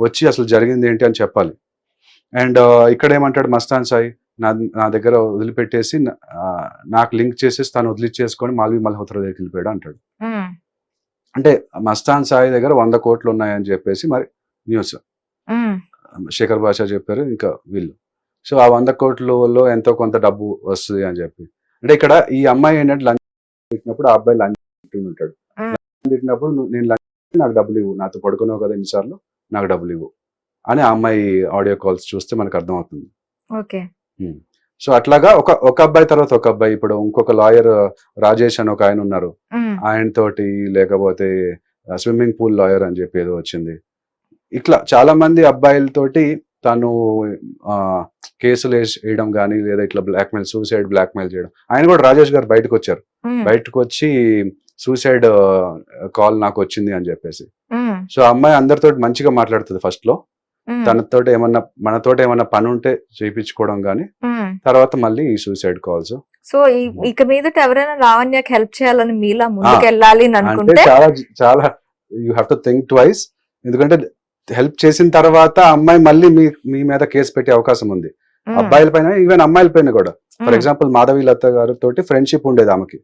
వచ్చి అసలు జరిగింది ఏంటి అని చెప్పాలి. అండ్ ఇక్కడ ఏమంటాడు మస్తాన్ సాయి, నా దగ్గర వదిలిపెట్టేసి నాకు లింక్ చేసేసి తను వదిలిచ్చేసుకొని మాల్వి మల్హోత్రా దగ్గరికి వెళ్ళిపోయాడు అంటాడు. అంటే మస్తాన్ సాయి దగ్గర 100 కోట్లు ఉన్నాయని చెప్పేసి మరి న్యూస్ శేఖర్ భాష చెప్పారు, ఇంకా వీళ్ళు. సో ఆ 100 కోట్లలో ఎంతో కొంత డబ్బు వస్తుంది అని చెప్పి, అంటే ఇక్కడ ఈ అమ్మాయి ఏంటంటే లంచ్ తిట్టినప్పుడు ఆ అబ్బాయి లంచ్ తింటాడు, తిట్టినప్పుడు నేను లంచ్ నాకు డబ్బులు ఇవ్వు, నాతో పడుకున్నావు కదా ఎన్నిసార్లు, నాకు డబ్బులు ఇవ్వు అని ఆ అమ్మాయి ఆడియో కాల్స్ చూస్తే మనకు అర్థమవుతుంది. సో అట్లాగా ఒక అబ్బాయి తర్వాత ఒక అబ్బాయి. ఇప్పుడు ఇంకొక లాయర్ రాజేష్ అని ఒక ఆయన ఉన్నారు, ఆయన తోటి, లేకపోతే స్విమ్మింగ్ పూల్ లాయర్ అని చెప్పి ఏదో వచ్చింది. ఇట్లా చాలా మంది అబ్బాయిలతోటి తను కేసులు వేయడం కానీ, లేదా ఇట్లా బ్లాక్మెయిల్, సూసైడ్ బ్లాక్మెయిల్ చేయడం. ఆయన కూడా రాజేష్ గారు బయటకు వచ్చారు, బయటకు వచ్చి సూసైడ్ కాల్ నాకు వచ్చింది అని చెప్పేసి. సో అమ్మాయి అందరితో మంచిగా మాట్లాడుతుంది ఫస్ట్ లో, తనతోటి మనతోటి ఏమన్నా పని ఉంటే చేయించుకోవడం గానీ, తర్వాత మళ్ళీ ఈ సూసైడ్ కాల్స్. సో ఇక మీద ఎవరైనా లావణ్యకి హెల్ప్ చేయాలని మీలా ముందుకు వెళ్ళాలి అనుకుంటే చాలా you have to think twice. ఎందుకంటే హెల్ప్ చేసిన తర్వాత అమ్మాయి మళ్ళీ మీ మీద కేసు పెట్టే అవకాశం ఉంది, అబ్బాయిల పైన, ఈవెన్ అమ్మాయిల పైన కూడా. ఫర్ ఎగ్జాంపుల్ మాధవి లత గారి తోటి ఫ్రెండ్షిప్ ఉండేది ఆమెకి,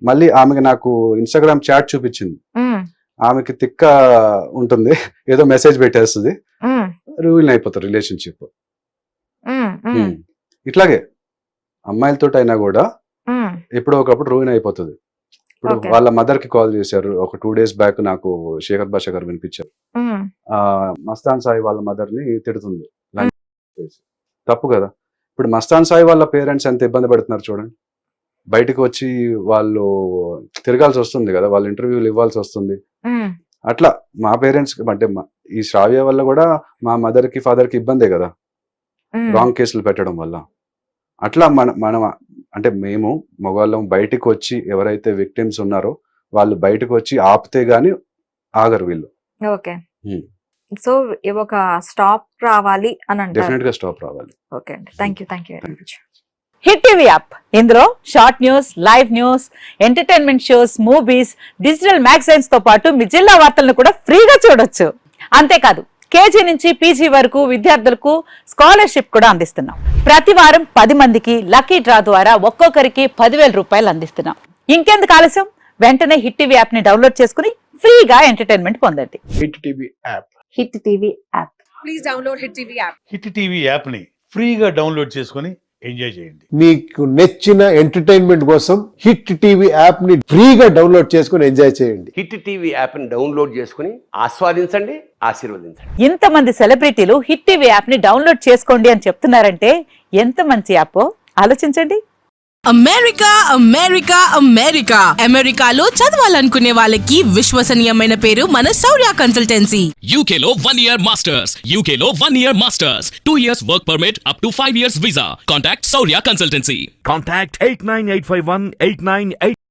మళ్ళీ ఆమెకి నాకు ఇన్స్టాగ్రామ్ చాట్ చూపించింది. ఆమెకి తిక్క ఉంటుంది, ఏదో మెసేజ్ పెట్టేస్తుంది, రూయిన్ అయిపోతారు రిలేషన్షిప్. ఇట్లాగే అమ్మాయిలతో అయినా కూడా ఎప్పుడో ఒకప్పుడు రూయిన్ అయిపోతుంది. ఇప్పుడు వాళ్ళ మదర్ కి కాల్ చేశారు ఒక 2 days బ్యాక్, నాకు శేఖర్ భాష గారు వినిపించారు. మస్తాన్ సాయి వాళ్ళ మదర్ ని తిడుతుంది, తప్పు కదా. ఇప్పుడు మస్తాన్ సాయి వాళ్ళ పేరెంట్స్ ఎంత ఇబ్బంది పడుతున్నారు చూడండి, బయటకు వచ్చి వాళ్ళు తిరగాల్సి వస్తుంది కదా, వాళ్ళు ఇంటర్వ్యూలు ఇవ్వాల్సి వస్తుంది. అట్లా మా పేరెంట్స్ అంటే ఈ శ్రావ్య వల్ల కూడా మా మదర్ కి ఫాదర్ కి ఇబ్బందే కదా, రాంగ్ కేసులు పెట్టడం వల్ల. అట్లా మనం అంటే మేము మగవాళ్ళం బయటకు వచ్చి ఎవరైతే విక్టిమ్స్ ఉన్నారో వాళ్ళు బయటకు వచ్చి ఆపితే గానీ ఆగరు వీళ్ళు. ఓకే, సో ఒక స్టాప్ రావాలి అని అంటారు. డెఫినెట్ గా స్టాప్ రావాలి. ఓకే అండి, thank you very much. Hit TV app, ఇందులో short news, live news, entertainment shows, movies, digital magazines తో పాటు మీ జిల్లా వార్తలను కూడా ఫ్రీగా చూడొచ్చు. అంతేకాదు కేజీ నుంచి పీజీ వరకు విద్యార్థులకు స్కాలర్షిప్ కూడా అందిస్తున్నాం. ప్రతి వారం 10 మందికి లక్కీ డ్రా ద్వారా ఒక్కొక్కరికి 10,000 రూపాయలు అందిస్తున్నాం. ఇంకెందుకు ఆలస్యం, వెంటనే హిట్ టీవీ యాప్ ని డౌన్లోడ్ చేసుకుని ఫ్రీగా ఎంటర్టైన్మెంట్ పొందండి. Hit TV app. Hit TV app. please download Hit TV app. Hit TV యాప్ని ఫ్రీగా డౌన్లోడ్ చేసుకొని ఎంజాయ్ చేయండి. మీకు నచ్చిన ఎంటర్టైన్మెంట్ కోసం హిట్ టీవీ యాప్ ని ఫ్రీగా డౌన్లోడ్ చేసుకుని ఎంజాయ్ చేయండి. హిట్ టీవీ యాప్ని డౌన్లోడ్ చేసుకుని ఆస్వాదించండి, ఆశీర్వదించండి. ఇంతమంది సెలబ్రిటీలు హిట్ టీవీ యాప్ ని డౌన్లోడ్ చేసుకోండి అని చెప్తున్నారంటే ఎంత మంచి యాప్ ఆలోచించండి. అమెరికా అమెరికా అమెరికా అమెరికాలో చదవాలనుకునే వాళ్ళకి విశ్వసనీయమైన పేరు మన శౌర్య కన్సల్టెన్సీ. UK లో 1 year masters, UK లో 1 year masters, 2 years work permit up to 5 years visa. Contact Saurya Consultancy. Contact 89851 898